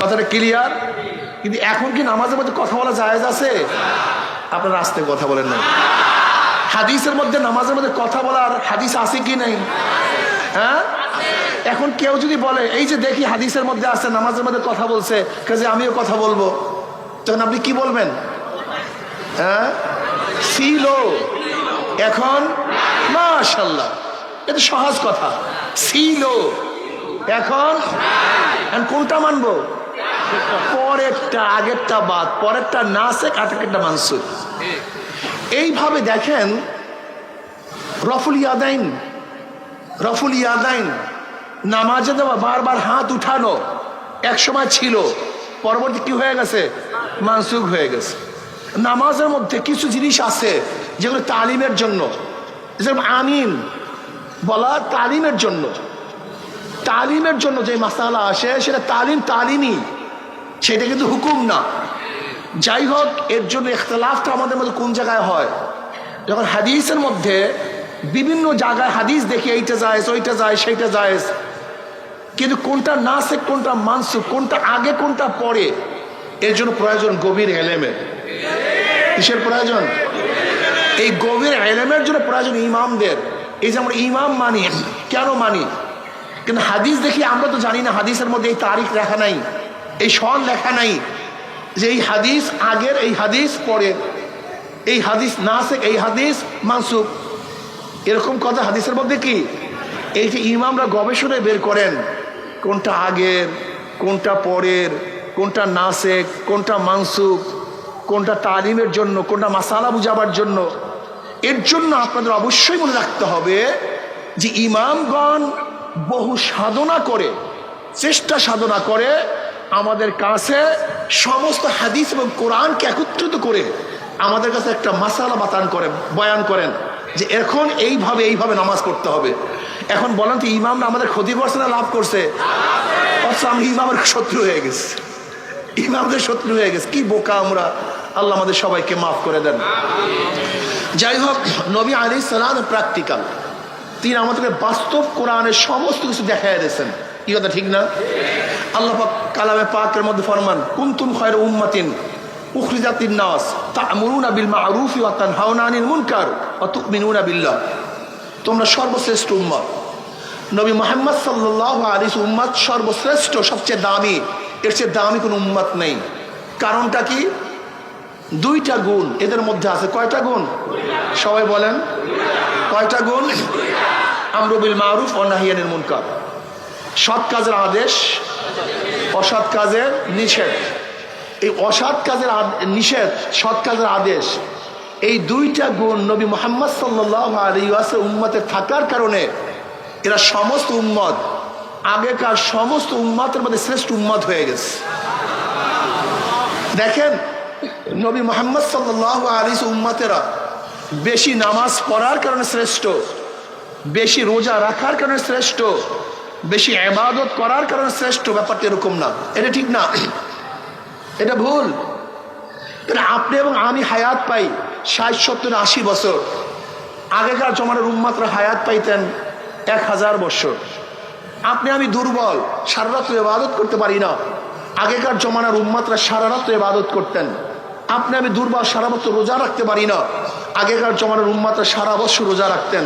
কথাটা ক্লিয়ার? কিন্তু এখন কি নামাজের মধ্যে কথা বলা জায়েজ আছে? আপনারা আস্তে কথা বলেন না। হাদিসের মধ্যে নামাজের মধ্যে কথা বলার হাদিস আছে কি নাই? হ্যাঁ, এখন কেউ যদি বলে এই যে দেখি হাদিসের মধ্যে আছে নামাজের মধ্যে কথা বলছে, কাজে আমিও কথা বলবো, তখন আপনি কি বলবেন? হ্যাঁ, ছিল, এখন মাশাআল্লাহ। এটা সহজ কথা। ছিল, এখন কোনটা মানবো? পরেরটা, আগেরটা বাদ। পরেরটা নাসেখ, আগেরটা মানসুখ। এইভাবে দেখেন রফুল ইয়াদাইন, রফুল ইয়াদাইন নামাজে দেওয়া, বারবার হাত উঠানো এক সময় ছিল, পরবর্তী কি হয়ে গেছে? মানসুখ হয়ে গেছে। নামাজের মধ্যে কিছু জিনিস আছে যেগুলো তালিমের জন্য, যেরকম আমিন বলা তালিমের জন্য। তালিমের জন্য যে মাসালা আসে সেটা তালিমই, সেটা কিন্তু হুকুম না। যাই হোক, এর জন্য ইখতিলাফটা আমাদের মধ্যে কোন জায়গায় হয়? যখন হাদিসের মধ্যে বিভিন্ন জায়গায় হাদিস দেখি এইটা জায়েজ, ওইটা জায়েজ, সেইটা জায়েজ, কিন্তু কোনটা নাসিখ, কোনটা মানসুখ, কোনটা আগে, কোনটা পরে, এর জন্য প্রয়োজন গভীর ইলমের। কিসের প্রয়োজন? এই গভীর ইলমের জন্য প্রয়োজন ইমামদের। এই যে আমরা ইমাম মানি, কেন মানি? কিন্তু হাদিস দেখি আমরা তো জানি না হাদিসের মধ্যে এই তারিখ লেখা নাই, এই সন লেখা নাই যে এই হাদিস আগের, এই হাদিস পরের, এই হাদিস নাসিখ, এই হাদিস মানসুখ, এরকম কথা হাদিসের মধ্যে কি? এই যে ইমামরা গবেষণায় বের করেন কোনটা আগের, কোনটা পরের, কোনটা নাসিখ, কোনটা মানসুখ, কোনটা তালিমের জন্য, কোনটা মাসালা বুঝাবার জন্য। এর জন্য আপনাদের অবশ্যই মনে রাখতে হবে যে ইমামগণ বহু সাধনা করে, চেষ্টা সাধনা করে আমাদের কাছে সমস্ত হাদিস এবং কোরআনকে একত্রিত করে আমাদের কাছে একটা মাসালা বয়ান করেন যে এখন এইভাবে নামাজ পড়তে হবে। এখন বলেন তো ইমামরা আমাদের ক্ষতি করছে না লাভ করছে? অথচ আমি ইমামের শত্রু হয়ে গেছি। ইমামদের শত্রু হয়ে গেছে। কি বোকা আমরা, আল্লাহ আমাদের সবাইকে মাফ করে দেন। যাই হোক, নবী আলাইহিস সালাম প্র্যাকটিক্যাল, তিনি আমাদেরকে বাস্তব কোরআনের সমস্ত কিছু দেখায় দিয়েছেন। কি কথা ঠিক না? আল্লাহ পাক কালামে পাকের মধ্যে ফরমান, কুনতুম খায়রা উম্মাতিন উখরিজাত লিন-নাস তা'মুরুনা বিল মা'রুফি ওয়া তানহাউনা আনিল মুনকার ওয়া তু'মিনুনা বিল্লাহ। তোমরা সর্বশ্রেষ্ঠ উম্মত। নবী মুহাম্মদ সাল্লাল্লাহু আলাইহি ওয়াসাল্লাম উম্মত সর্বশ্রেষ্ঠ, সবচেয়ে দামি, এর চেয়ে দামি কোনো উম্মত নেই। কারণটা কি? দুইটা গুণ এদের মধ্যে আছে। কয়টা গুণ? সবাই বলেন কয়টা গুণ? আমরু বিল মারুফ ওয়া নাহয়ি আনিল মুনকার, সৎ কাজের আদেশ, অসৎ কাজের নিষেধ। এই অসৎ কাজের নিষেধ, সৎ কাজের আদেশ, এই দুইটা গুণ নবী মুহাম্মদ সাল্লাল্লাহু আলাইহি ওয়াসাল্লাম উম্মতের থাকার কারণে এরা সমস্ত উম্মত, আগেকার সমস্ত উম্মতের মধ্যে শ্রেষ্ঠ উম্মত হয়ে গেছে। দেখেন, নবী মুহাম্মদ সাল্লাল্লাহু আলাইহি ওয়াসাল্লাম উম্মতেরা বেশি নামাজ পড়ার কারণে শ্রেষ্ঠ, বেশি রোজা রাখার কারণে শ্রেষ্ঠ, বেশি ইবাদত করার কারণে শ্রেষ্ঠ। ব্যাপারটা এরকম না, এটা ঠিক না, এটা ভুল। তাহলে আপনি এবং আমি হায়াত পাই 60, 70, 80 বছর। আগেকার জমানার উম্মতরা হায়াত পাইতেন 1000 বছর। আপনি আমি দুর্বল, সারা রাত্র ইবাদত করতে পারি না। আগেকার জমানার উম্মতরা সারা রাত্র ইবাদত করতেন। আপনি আমি দুর্বল, সারা বছর রোজা রাখতে পারি না। আগেকার জমানার উম্মতরা সারা বছর রোজা রাখতেন।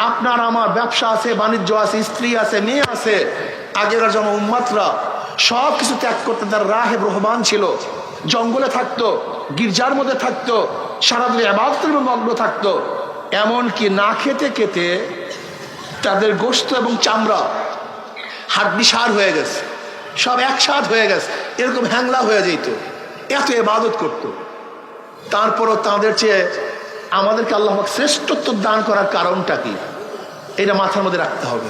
আপনার আমার ব্যবসা আছে, বাণিজ্য আছে, স্ত্রী আছে, মেয়ে আছে। আগেকার জমানার উম্মতরা সব কিছু ত্যাগ করতেন। তার রাহেব রহবান ছিল, জঙ্গলে থাকতো, গির্জার মধ্যে থাকতো, সারাদিন ইবাদতের মগ্ন থাকতো। এমনকি না খেতে খেতে তাদের গোশত এবং চামড়া হাড্ডি সার হয়ে গেছে, সব একসাথ হয়ে গেছে, এরকম হ্যাংলা হয়ে যেত, এত ইবাদত করত। তারপরও তাদের চেয়ে আমাদেরকে আল্লাহ পাক শ্রেষ্ঠত্ব দান করার কারণটা কি, এটা মাথার মধ্যে রাখতে হবে।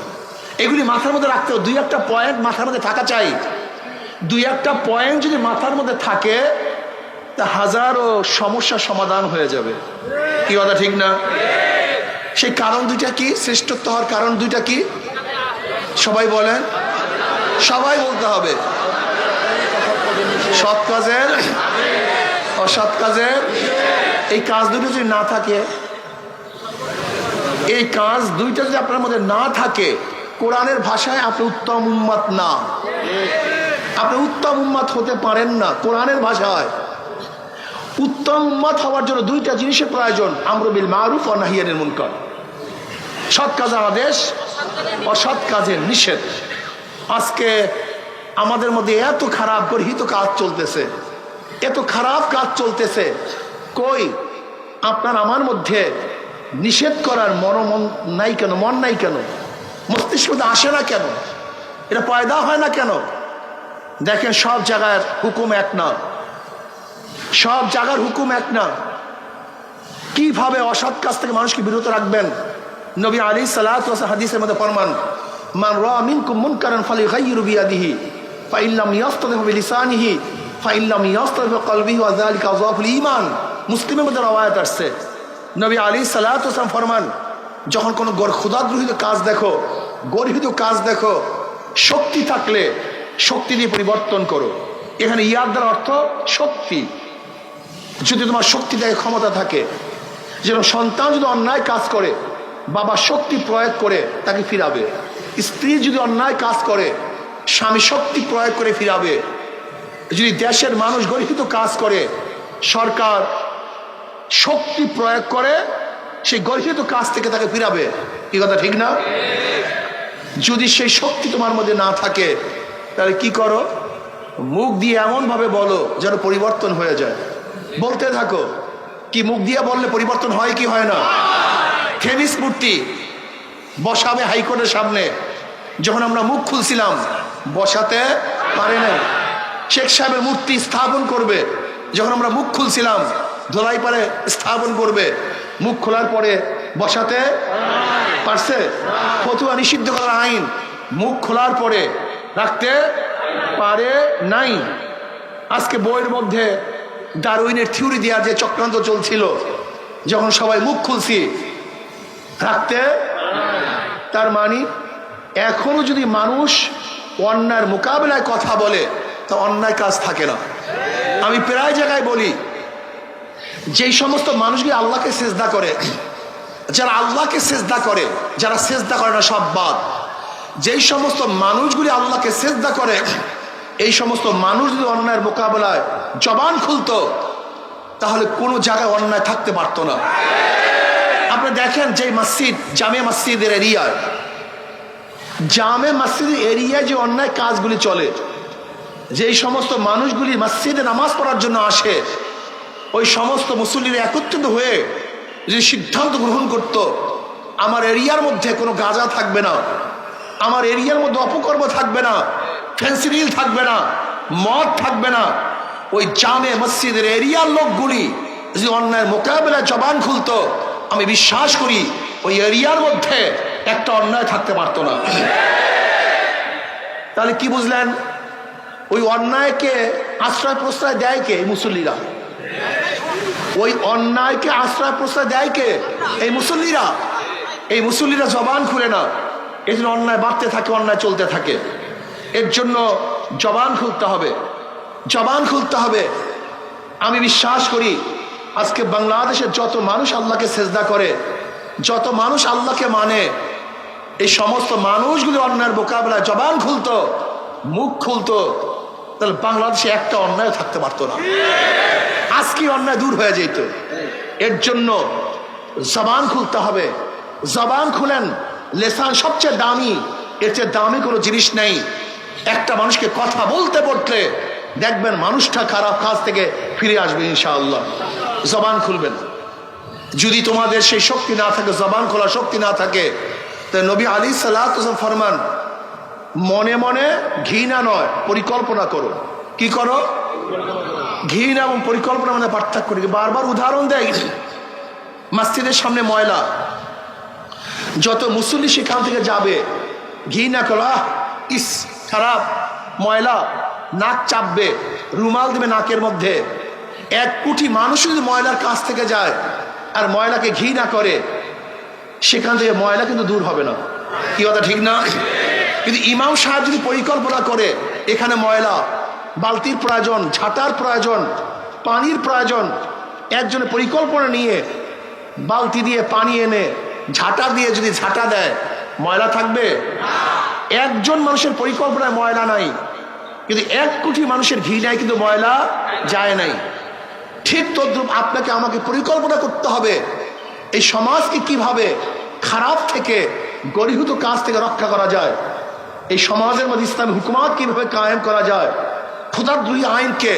এগুলি মাথার মধ্যে রাখতে হবে। 2-1টা পয়েন্ট মাথার মধ্যে থাকা চাই। 2-1টা পয়েন্ট যদি মাথার মধ্যে থাকে, তা হাজারো সমস্যার সমাধান হয়ে যাবে। কি কথা ঠিক না? সেই কারণ দুইটা কি? শ্রেষ্ঠত্ব হওয়ার কারণ দুইটা কি? সবাই বলেন, সবাই বলতে হবে। সৎ কাজের, অসৎ কাজের, এই কাজ দুটো যদি না থাকে, এই কাজ দুইটা যদি আপনার মধ্যে না থাকে, কোরআনের ভাষায় আপনি উত্তম উম্মত না, আপনি উত্তম উম্মত হতে পারেন না। কোরআনের ভাষায় উত্তম উম্মত হওয়ার জন্য দুইটা জিনিসের প্রয়োজন, আমরু বিল মারুফ ওয়া নাহয়ি আনিল মুনকার, সৎ কাজের আদেশ, অসৎ কাজের নিষেধ। আজকে আমাদের মধ্যে এত খারাপ গর্হিত কাজ চলতেছে, এত খারাপ কাজ চলতেছে। কই আপনার আমার মধ্যে নিষেধ করার মন নাই কেন? মন নাই কেন? মস্তিষ্ক আসে না কেন? এটা পয়দা হয় না কেন? দেখেন, সব জায়গার হুকুম এক না, সব জায়গার হুকুম এক না। কিভাবে অসৎ কাজ থেকে মানুষকে বিরত রাখবেন? নবী আলাইহিস সালাতু ওয়াস সালাম হাদিসের মধ্যে ফরমান, মান রাআ মিনকুম মুনকারান ফালিগাইয়িরু বিয়াদিহি ফাইন লাম ইয়াস্তাতি'উ বিলিসানিহি ফাইন লাম ইয়াস্তাতি'উ বিকলবিহি ওয়া যালিকা আযআফুল ঈমান। মুসলিমের মধ্যে রওয়ায়াত আসছে, নবী আলাইহিস সালাতু ওয়াস সালাম ফরমান, যখন কোনো ক্ষুধাদ্রোহিত কাজ দেখো, গর্হিত কাজ দেখো, শক্তি থাকলে শক্তি দিয়ে পরিবর্তন করো। এখানে ইয়াদ দ্বারা অর্থ শক্তি। যদি তোমার শক্তি থাকে, ক্ষমতা থাকে, যেন সন্তান যদি অন্যায় কাজ করে, বাবা শক্তি প্রয়োগ করে তাকে ফিরাবে। স্ত্রী যদি অন্যায় কাজ করে, স্বামী শক্তি প্রয়োগ করে ফিরাবে। যদি দেশের মানুষ গর্হিত কাজ করে, সরকার শক্তি প্রয়োগ করে সেই গর্হিত কাজ থেকে তাকে ফিরাবে। কি কথা ঠিক না? যদি সেই শক্তি তোমার মধ্যে না থাকে, তাহলে কি করো? মুখ দিয়ে এমন ভাবে বলো যেন পরিবর্তন হয়ে যায়। বলতে থাকো। কি মুখ দিয়ে বললে পরিবর্তন হয় কি হয় না? থেমিস মূর্তি বসাবে হাইকোর্টের সামনে, যখন আমরা মুখ খুলছিলাম বসাতে পারে না। শেখ সাহেবের মূর্তি স্থাপন করবে, যখন আমরা মুখ খুলছিলাম ধোলাই পারে স্থাপন করবে, মুখ খোলার পরে বসাতে পারছে? ফতুয়া নিষিদ্ধ করার আইন মুখ খোলার পরে রাখতে পারে নাই। আজকে বইয়ের মধ্যে ডারউইনের থিওরি দেওয়ার যে চক্রান্ত চলছিল, যখন সবাই মুখ খুলছি রাখতে, তার মানে এখনো যদি মানুষ অন্যায়ের মোকাবেলায় কথা বলে, তা অন্যায় কাজ থাকে না। আমি প্রায় জায়গায় বলি, যেই সমস্ত মানুষগুলি আল্লাহকে সেজদা করে, যারা আল্লাহকে সেজদা করে, যারা সেজদা করে না সব বাদ, যেই সমস্ত মানুষগুলি আল্লাহকে সেজদা করে, এই সমস্ত মানুষ যদি অন্যায়ের মোকাবেলায় জবান খুলতো তাহলে কোনো জায়গায় অন্যায় থাকতে পারতো না। আপনি দেখেন যে মসজিদ, জামে মসজিদের এরিয়ায়, জামে মসজিদের এরিয়ায় যে অন্যায় কাজগুলি চলে, যেই সমস্ত মানুষগুলি মসজিদে নামাজ পড়ার জন্য আসে, ওই সমস্ত মুসল্লিরা একত্রিত হয়ে যদি সিদ্ধান্ত গ্রহণ করত, আমার এরিয়ার মধ্যে কোনো গাঁজা থাকবে না, আমার এরিয়ার মধ্যে অপকর্ম থাকবে না, ফেন্সিডিল থাকবে না, মদ থাকবে না, ওই জামে মসজিদের এরিয়ার লোকগুলি যদি অন্যায়ের মোকাবেলায় জবান খুলতো, আমি বিশ্বাস করি ওই এরিয়ার মধ্যে একটা অন্যায় থাকতে পারতো না। তাহলে কি বুঝলেন? ওই অন্যায়কে আশ্রয় প্রশ্রয় দেয় কে? মুসল্লিরা। ওই অন্যায়কে আশ্রয় প্রশ্রয় দেয় কে? এই মুসল্লিরা। এই মুসল্লিরা জবান খুলে না, এই জন্য অন্যায় বাড়তে থাকে, অন্যায় চলতে থাকে। এর জন্য জবান খুলতে হবে, জবান খুলতে হবে। আমি বিশ্বাস করি আজকে বাংলাদেশের যত মানুষ আল্লাহকে সেজদা করে, যত মানুষ আল্লাহকে মানে, এই সমস্ত মানুষগুলি অন্যায়ের মোকাবেলায় জবান খুলতো, মুখ খুলতো, তাহলে বাংলাদেশে একটা অন্যায় থাকতে পারতো না, আজকে অন্যায় দূর হয়ে যেত। এর জন্য জবান খুলতে হবে। জবান খুলেন, লেসান সবচেয়ে দামি, এর চেয়ে দামি কোনো জিনিস নেই। একটা মানুষকে কথা বলতে বলতে দেখবেন মানুষটা খারাপ কাজ থেকে ফিরে আসবে ইনশাআল্লাহ। জবান খুলবেন। যদি তোমাদের সেই শক্তি না থাকে, জবান খোলার শক্তি না থাকে, তাই নবী আলী সাল্লাল্লাহু আলাইহি ওয়াসাল্লাম ফরমান, মনে মনে ঘৃণা নয়, পরিকল্পনা করো। কি করো? ঘৃণা এবং পরিকল্পনা মানে পার্থক্য করি। বারবার উদাহরণ দেয়, মসজিদের সামনে ময়লা, যত মুসল্লি সেখান থেকে যাবে, ঘৃণা করো, ইস খারাপ ময়লা, নাক চাপবে, রুমাল দেবে নাকের মধ্যে। এক কোটি মানুষ যদি ময়লার কাছ থেকে যায় আর ময়লাকে ঘৃণা করে, সেখান থেকে ময়লা কিন্তু দূর হবে না। কি কথা ঠিক না? কিন্তু ইমাম সাহেব যদি পরিকল্পনা করে, এখানে ময়লা, বালতির প্রয়োজন, ঝাঁটার প্রয়োজন, পানির প্রয়োজন, একজনের পরিকল্পনা নিয়ে বালতি দিয়ে পানি এনে ঝাঁটা দিয়ে যদি ঝাঁটা দেয়, ময়লা থাকবে? একজন মানুষের পরিকল্পনায় ময়লা নাই, কিন্তু এক কোটি মানুষের ঘৃণায় কিন্তু ময়লা যায় নাই। ঠিক তদ্রুপ আপনাকে আমাকে পরিকল্পনা করতে হবে এই সমাজকে কিভাবে খারাপ থেকে, গরিহূত কাজ থেকে রক্ষা করা যায়, এই সমাজের মধ্যে ইসলামী হুকুমাত কিভাবে কায়েম করা যায়, খোদাদ্রোহী আইনকে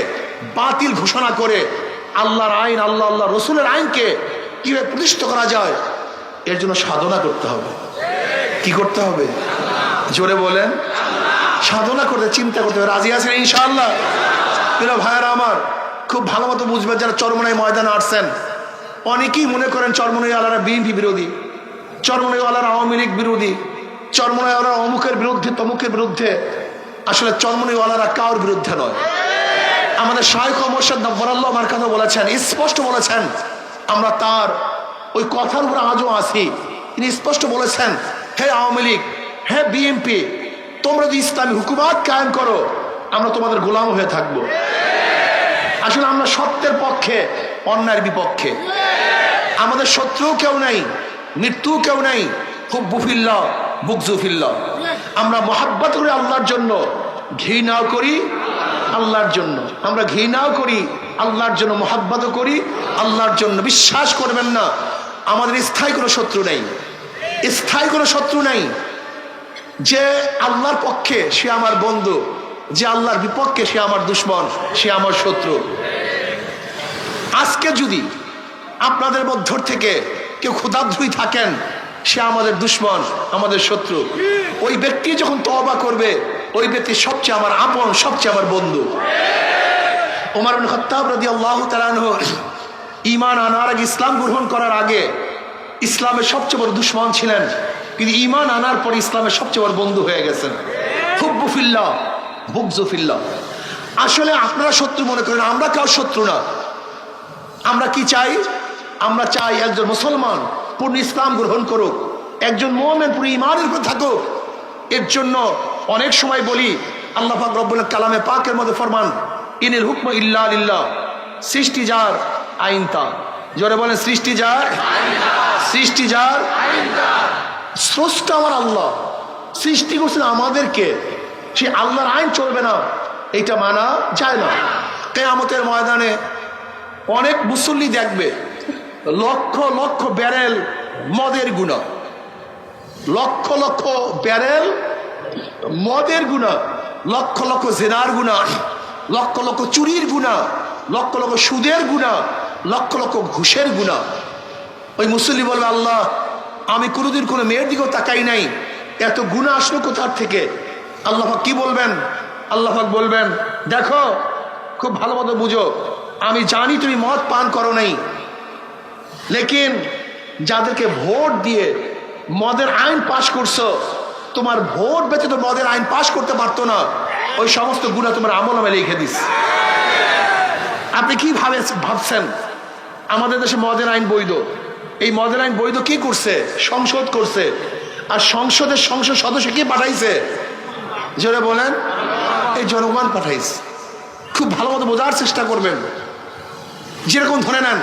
বাতিল ঘোষণা করে আল্লাহর আইন, আল্লাহ আল্লাহ রসুলের আইনকে কিভাবে প্রতিষ্ঠিত করা যায়, এর জন্য সাধনা করতে হবে। কি করতে হবে? জোরে বলেন। সাধনা করতে, চিন্তা করতে হবে। রাজি আছেন ইনশাআল্লাহ? প্রিয় ভাইয়েরা আমার, খুব ভালো মতো বুঝবেন যারা চরমনাই ময়দানে আসছেন। অনেকেই মনে করেন চরমনাইওয়ালারা বিএনপি বিরোধী, চরমনাইওয়ালারা আওয়ামী লীগ বিরোধী, চরমনাইওয়ালারা অমুকের বিরুদ্ধে তমুকের বিরুদ্ধে। আসলে চরমনাইওয়ালারা কারোর বিরুদ্ধে নয়। আমাদের শাইখ ও মুর্শিদ নব্বরাল্লাহ আমার কথা বলেছেন, স্পষ্ট বলেছেন, আমরা তার ওই কথার উপর আজও আছি। তিনি স্পষ্ট বলেছেন, হে আওয়ামী লীগ, হে বিএনপি, তোমরা যদি ইসলামী হুকুমাত কায়েম করো, আমরা তোমাদের গোলাম হয়ে থাকবো। আসলে আমরা সত্যের পক্ষে, অন্যায়ের বিপক্ষে। আমাদের শত্রু কেউ নাই, মৃত্যু কেউ নাই। হুব্বু ফিল্লাহ, বুগযু ফিল্লাহ। আমরা মহাব্বত করি আল্লাহর জন্য, ঘৃণাও করি আল্লাহর জন্য। আমরা ঘৃণাও করি আল্লাহর জন্য, মহাব্বতও করি আল্লাহর জন্য। বিশ্বাস করবেন না, আমাদের স্থায়ী কোনো শত্রু নেই, স্থায়ী কোনো শত্রু নেই। যে আল্লাহর পক্ষে সে আমার বন্ধু, যে আল্লাহর বিপক্ষে সে আমার দুশ্মন, সে আমার শত্রু। আজকে যদি আপনাদের মধ্য থেকে কেউ ক্ষুধাদ্রোহী থাকেন, সে আমাদের দুশ্মন, আমাদের শত্রু। ওই ব্যক্তি যখন তওবা করবে, ওই ব্যক্তি সবচেয়ে আমার আপন, সবচেয়ে আমার বন্ধু। ওমর ইবনে খাত্তাব রাদিয়াল্লাহু তাআলা আনহু ঈমান আনার আগে, ইসলাম গ্রহণ করার আগে ইসলামের সবচেয়ে বড় দুশ্মন ছিলেন, কিন্তু ঈমান আনার পর ইসলামের সবচেয়ে বড় বন্ধু হয়ে গেছেন। হুব্বু ফিল্লাহ, বুগযু ফিল্লাহ। আসলে আপনারা শত্রু মনে করেন, আমরা কাউ শত্রু না। আমরা কি চাই? আমরা চাই একজন মুসলমান পূর্ণ ইসলাম গ্রহণ করুক, একজন মুমিন পুরো ঈমানের উপর থাকুক। এর জন্য অনেক সময় বলি, আল্লাহ পাক রব্বুল কালামে পাকের মধ্যে ফরমান, ইনিল হুকম ইল্লা লিল্লাহ, সৃষ্টি যার আইন তার। জোরে বলেন সৃষ্টি যার, সৃষ্টি যার, স্রষ্টা আমার আল্লাহ, সৃষ্টি করছেন আমাদেরকে, সে আল্লাহর আইন চলবে না এইটা মানা যায় না। কিয়ামতের ময়দানে অনেক মুসল্লি দেখবে লক্ষ লক্ষ ব্যারেল মদের গুনাহ, লক্ষ লক্ষ ব্যারেল মদের গুনাহ, লক্ষ লক্ষ জেনার গুনাহ, লক্ষ লক্ষ চুরির গুনাহ, লক্ষ লক্ষ সুদের গুনাহ, লক্ষ লক্ষ ঘুষের গুনাহ। ওই মুসল্লি বলবে আল্লাহ আমি কোনোদিন কোনো মেয়ের দিকেও তাকাই নাই, এত গুনাহ আসলো কোথার থেকে? আল্লাহ পাক কি বলবেন? আল্লাহ পাক বলবেন দেখো খুব ভালো মতো বুঝো, আমি জানি তুমি মদ পান করো নাই, লেকিন যাদেরকে ভোট দিয়ে মদের আইন পাশ করছো, তোমার ভোট ব্যতীত মদের আইন পাশ করতে পারতো না, ওই সমস্ত গুনাহ তোমার আমলনামায় লিখে দিস। আপনি কি ভাবছেন আমাদের দেশে মদের আইন বৈধ? এই মদের আইন বৈধ কি করছে? সংসদ করছে। আর সংসদের সংসদ সদস্য কি পাঠাইছে? জোরে বলেন, এই জনগণ পাঠাইছে। খুব ভালো মতো বোঝার চেষ্টা করবেন। যেরকম ধরে নেন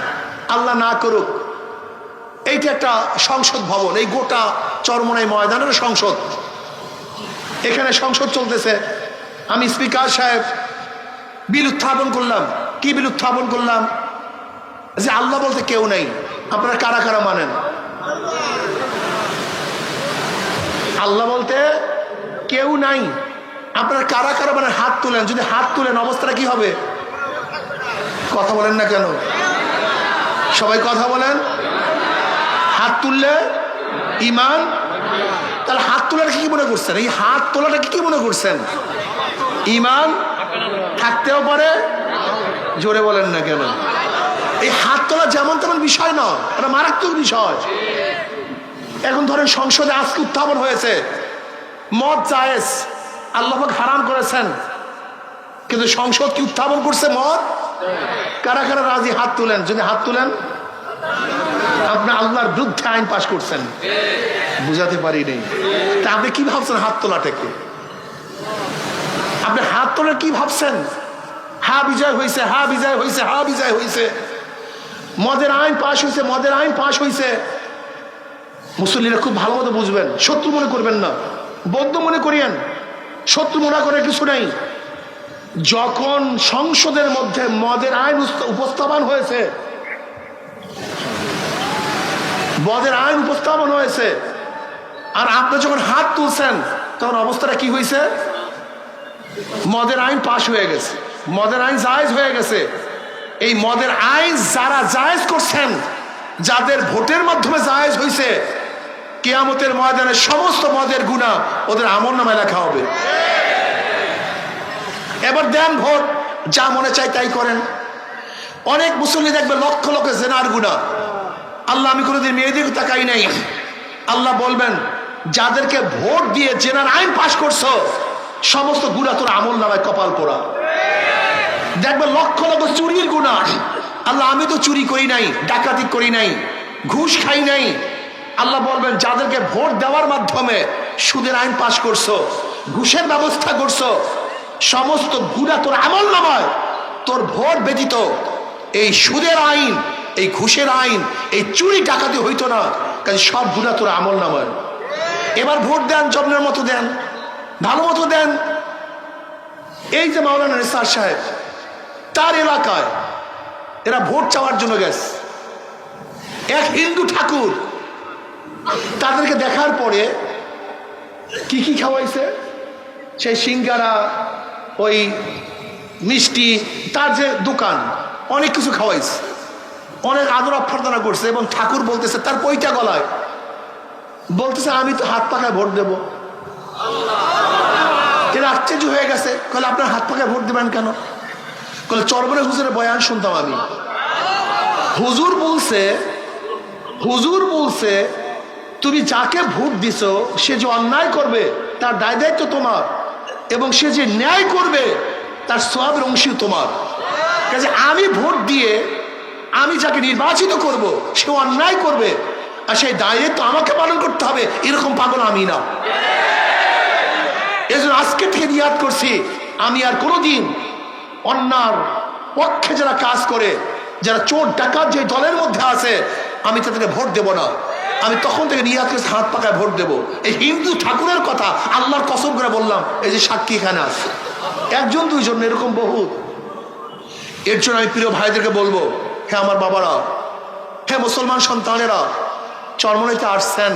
আল্লাহ না করুক এইটা একটা সংসদ ভবন, এই গোটা চরমোনাই ময়দানের সংসদ, এখানে সংসদ চলতেছে। আমি স্পিকার সাহেব বিল উত্থাপন করলাম। কি বিল উত্থাপন করলাম? যে আল্লাহ বলতে কেউ নেই। আপনারা কারা কারা মানেন? আল্লাহ বলতে কেউ নাই। আপনারা কারা কারা মানেন? হাত তুলেন। যদি হাত তুলেন অবস্থাটা কি হবে? কথা বলেন না কেন? সবাই কথা বলেন। হাত তুললে ইমান। তাহলে হাত তোলাটা কি মনে করছেন? এই হাত তোলাটা কি মনে করছেন? ইমান থাকতেও পারে। জোরে বলেন না কেন? এই হাত তোলা যেমন তেমন বিষয় না, এটা মারাত্মক বিষয়। এখন ধরেন সংসদে আজকে উত্থাপন হয়েছে মদ জায়েজ, আল্লাহ পাক হারাম করেছেন, কিন্তু সংসদ কি উত্থাপন করছে মদ? কারা কারা রাজি? হাত তুলেন। যদি হাত তুলেন আপনি আল্লাহর বিরুদ্ধে আইন পাশ করছেন। বুঝাতে পারি নেই। তা আপনি কি ভাবছেন হাত তোলাটাকে? আপনি হাত তোলার কি ভাবছেন? হা বিজয় হয়েছে, হা বিজয় হয়েছে, হা বিজয় হয়েছে, মদের আইন পাশ হয়েছে, মদের আইন পাশ হয়েছে। মুসল্লিরা খুব ভালো মতো বুঝবেন, শত্রু মনে করবেন না, বদ্ধ মনে করিয়েন। শত্রু মনে করে কিছু নাই। যখন সংসদের মধ্যে মদের আইন উপস্থাপন হয়েছে, মদের আইন উপস্থাপন হয়েছে, আর আপনি যখন হাত তুলছেন তখন অবস্থাটা কি হয়েছে? মদের আইন পাশ হয়ে গেছে, মদের আইন জায়েজ হয়ে গেছে। এই মদের আইন যারা জায়েজ করছেন, যাদের ভোটের মাধ্যমে জায়েজ হয়েছে, কিয়ামতের ময়দানে সমস্ত মদের গুনাহ ওদের আমলনামায় লেখা হবে। এবার দেন ভোট, যা মনে চাই তাই করেন। অনেক মুসল্লি দেখবে লক্ষ লক্ষ জেনার গুনাহ। আল্লাহ আমি কোনোদিন মেয়েদের তাকাই নাই। আল্লাহ বলবেন যাদেরকে ভোট দিয়ে জেনার আইন পাশ করছো, সমস্ত গুনাহ তোর আমলনামায় কপাল পোড়া। দেখবে লক্ষ লক্ষ চুরির গুনাহ। আল্লাহ আমি তো চুরি করি নাই, ডাকাতি করি নাই, ঘুষ খাই নাই। আল্লাহ বলবেন যাদেরকে ভোট দেওয়ার মাধ্যমে সুদের আইন পাশ করছো, ঘুষের ব্যবস্থা করছো, সমস্ত গুনাহ তোর আমলনামায়। তোর ভোট ব্যতীত এই সুদের আইন, এই ঘুষের আইন, এই চুরি ডাকাতি হইতো না, কাজে সব গুনাহ তোর আমলনামায়। এবার ভোট দেন, যত্নের মতো দেন, ভালো মতো দেন। এই যে মাওলানা নিসার সাহেব, তার এলাকায় এরা ভোট চাওয়ার জন্য গেছে। এক হিন্দু ঠাকুর তাদেরকে দেখার পরে কি কি খাওয়াইছে? সেই সিঙ্গারা, ওই মিষ্টি, তার যে দোকান, অনেক কিছু খাওয়াইছে, অনেক আদর অভ্যর্থনা করছে। এবং ঠাকুর বলতেছে তার পৈটা গলায়, বলতেছে আমি তো হাত পাকায় ভোট দেব। এরা আশ্চর্য হয়ে গেছে, বলে আপনার হাত পাকায় ভোট দেবেন কেন? বলে চরবরে হুজুরের বয়ান শুনতাম আমি, হুজুর বলছে তুমি যাকে ভোট দিছো সে যে অন্যায় করবে তার দায় দায়িত্ব তোমার, এবং সে যে ন্যায় করবে তার সওয়াবের অংশী তোমার। কাজে আমি ভোট দিয়ে আমি যাকে নির্বাচিত করব সে অন্যায় করবে, আর সেই দায়িত্ব আমাকে পালন করতে হবে, এরকম পাগল আমি না। এজন্য আজকে থেকে নিয়াত করছি আমি আর কোনোদিন অন্যার পক্ষে যারা কাজ করে, যারা চোর ডাকাত যে দলের মধ্যে আছে, আমি তাদেরকে ভোট দেব না। আমি তখন থেকে নিয়াত করে হাত পাকায় ভোট দেব। এই হিন্দু ঠাকুরের কথা আল্লাহর কসম করে বললাম, এই যে সাক্ষী এখানে আছে, একজন দুইজন, এরকম বহুত। এর জন্য আমি প্রিয় ভাইদেরকে বলবো, হে আমার বাবারা, হে মুসলমান সন্তানেরা, চরমনাইতে আসছেন,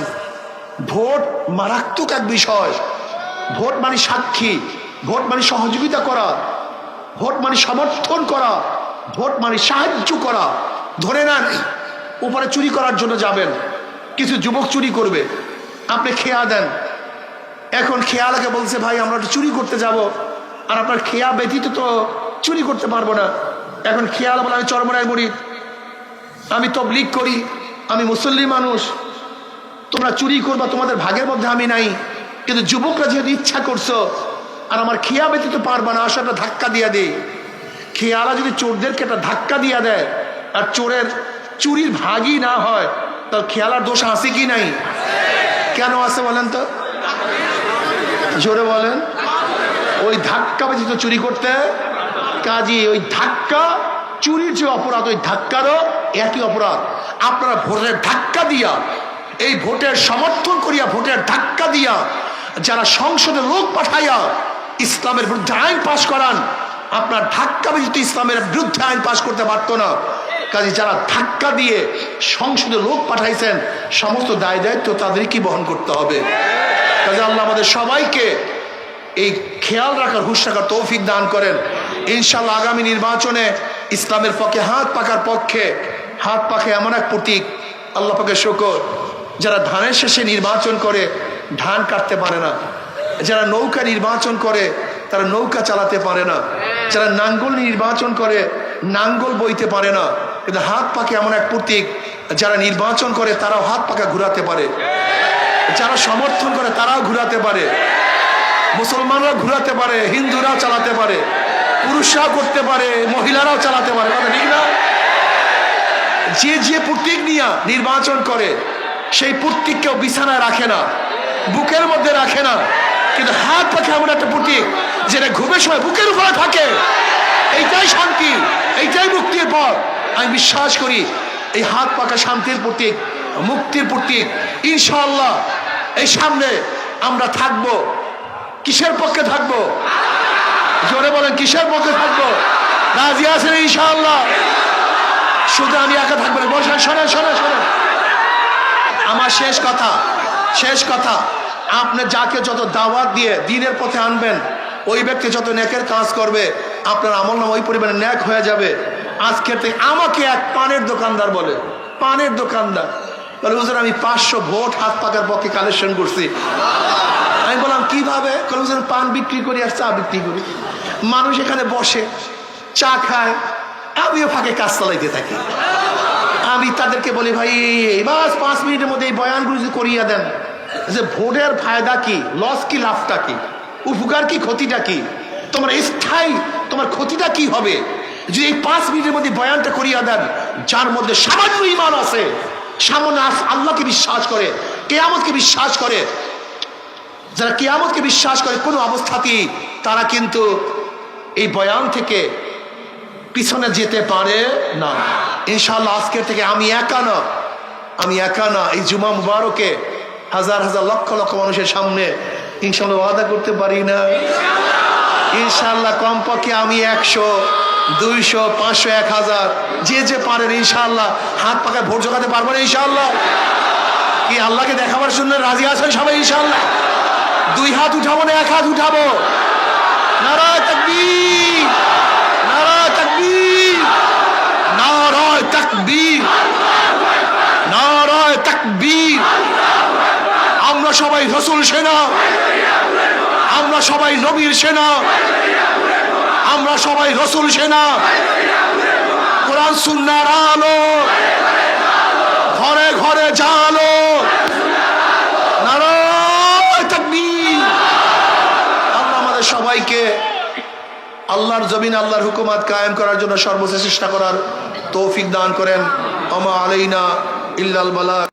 ভোট মারাত্মক এক বিষয়। ভোট মানে সাক্ষী, ভোট মানে সহযোগিতা করা, ভোট মানে সমর্থন করা, ভোট মানে সাহায্য করা। ধরে নেন উপরে চুরি করার জন্য যাবেন, কিছু যুবক চুরি করবে, আপনি খেয়া দেন। এখন খেয়ালাকে বলছে, ভাই আমরা চুরি করতে যাব, আর আপনার খেয়া ব্যতীত তো চুরি করতে পারবো না। এখন খেয়াল বলে, আমি চরমনায় মুরিদ, আমি তবলিগ করি, আমি মুসল্লি মানুষ, তোমরা চুরি করবা, তোমাদের ভাগের মধ্যে আমি নাই। কিন্তু যুবকরা যেহেতু ইচ্ছা করছো, আর আমার খেয়া ব্যতীত পারবা না, আসলে একটা ধাক্কা দিয়ে দিই। খেয়ালা যদি চোরদেরকে একটা ধাক্কা দিয়ে দেয়, আর চোরের চুরির ভাগই না হয়, তাহলে খেয়ালার দোষ আছে কি নাই? কেন আছে বলেন তো, জোরে বলেন। ওই ধাক্কা ব্যতীত চুরি করতে, কাজী ওই ধাক্কা, চুরির যে অপরাধ, ওই ধাক্কারও একই অপরাধ। আপনারা ভোটের ধাক্কা দিয়া, এই ভোটের সমর্থন করিয়া, ভোটের ধাক্কা দিয়া যারা সংসদে লোক পাঠাইয়া ইসলামের বিরুদ্ধে আইন পাশ করান, আপনার ধাক্কা ব্যতীত ইসলামের বিরুদ্ধে আইন পাশ করতে পারত না। কাজে যারা ধাক্কা দিয়ে সংসদে লোক পাঠাইছেন, সমস্ত দায় দায়িত্ব তাদেরকে বহন করতে হবে। কাজে আল্লাহ আমাদের সবাইকে এই খেয়াল রাখার, হুঁশ রাখার তৌফিক দান করেন। ইনশাআল্লাহ আগামী নির্বাচনে ইসলামের পক্ষে হাত পাকার পক্ষে, হাত পাকে এমন এক প্রতীক, আল্লাহ পাকের শুকর, যারা ধানের শেষে নির্বাচন করে ধান কাটতে পারে না, যারা নৌকা নির্বাচন করে তারা নৌকা চালাতে পারে না, যারা নাঙ্গল নির্বাচন করে নাঙ্গল বইতে পারে না, কিন্তু হাত পাকে এমন এক প্রতীক, যারা নির্বাচন করে তারাও হাত পাকা ঘুরাতে পারে, যারা সমর্থন করে তারাও ঘুরাতে পারে, মুসলমানরাও ঘুরাতে পারে, হিন্দুরাও চালাতে পারে, পুরুষরাও করতে পারে, মহিলারাও চালাতে পারে, কথা ঠিক না? যে যে প্রতীক নিয়ে নির্বাচন করে, সেই প্রতীক কেউ বিছানায় রাখে না, বুকের মধ্যে রাখে না, কিন্তু হাত পাখে এমন একটা প্রতীক যেটা ঘুমের সময় বুকের উপরে থাকে। এইটাই শান্তি, এইটাই মুক্তির পথ। আমি বিশ্বাস করি এই হাত পাকা শান্তির প্রতীক, মুক্তির প্রতীক। ইনশাআল্লাহ এই সামনে আমরা থাকবো। কিসের পক্ষে থাকবো? জোরে বলেন, কিসের পক্ষে থাকবো? রাজি আছেন ইনশাআল্লাহ? শুধু আমি একা থাকবো না, বসেন, শোনেন শোনেন শোনেন, আমার শেষ কথা, শেষ কথা। আপনি যাকে যত দাওয়াত দিয়ে দিনের পথে আনবেন, ওই ব্যক্তি যত নেকের কাজ করবে, আপনার আমল নামা ওই পরিমাণে নেক হয়ে যাবে। আজকের থেকে আমাকে এক পানের দোকানদার বলে, পানের দোকানদার বলে, হুজুর আমি 500 ভোট হাত পাকার পক্ষে কালেকশন করছি। আমি বললাম কিভাবে? হুজুর পান বিক্রি করি আর চা বিক্রি করি, মানুষ এখানে বসে চা খায়, আমিও ফাঁকে কাজ চালাইতে থাকি। আমি তাদেরকে বলি, ভাই বাস 5 মিনিটের মধ্যে এই বয়ানগুলো যদি করিয়া দেন, যে ভোটের ফায়দা কি, লস কি, লাভটা কি, উপকার কি, ক্ষতিটা কি, তোমার স্থায়ী তোমার ক্ষতিটা কি হবে যদি এই 5 মিনিটের মধ্যে বয়ানটা করিয়া দেন। যার মধ্যে সামান্য ঈমান আছে, সামান্য আল্লাহকে বিশ্বাস করে, কিয়ামতকে বিশ্বাস করে, যারা কিয়ামতকে বিশ্বাস করে কোনো অবস্থাতেই তারা কিন্তু এই বয়ান থেকে পিছনে যেতে পারে না। ইনশাআল্লাহ আজকের থেকে আমি একা না, আমি একা না, এই জুমা মুবারকে হাজার হাজার লক্ষ লক্ষ মানুষের সামনে ইনশাআল্লাহ ওয়াদা করতে পারি না, ইনশাআল্লাহ কমপক্ষে আমি 100, 200, 500, 1000 যে যে পারেন ইনশাআল্লাহ হাত পাকায় ভোট জোগাতে পারবো না ইনশাআল্লাহ। কি আল্লাহকে দেখাবার জন্য রাজি আছেন সবাই ইনশাআল্লাহ? 2 হাত উঠাবো না 1 হাত উঠাবো? নারায়ে তাকবীর, নারায়ে তাকবীর, নারায়ে তাকবীর, নারায়ে তাকবীর। আমরা সবাই রাসূল সেনা, আমরা সবাই নবীর সেনা, আমরা সবাই রাসূল সেনা। কোরআন সুন্নাহর আলো ঘরে ঘরে জালো, নারায়ে তাকবীর। আল্লাহ আমাদের সবাইকে আল্লাহর জমিন, আল্লাহর হুকুমত কায়েম করার জন্য সর্বোচ্চ চেষ্টা করার তৌফিক দান করেন। ওমা আলাইনা ইল্লাল বালাগ।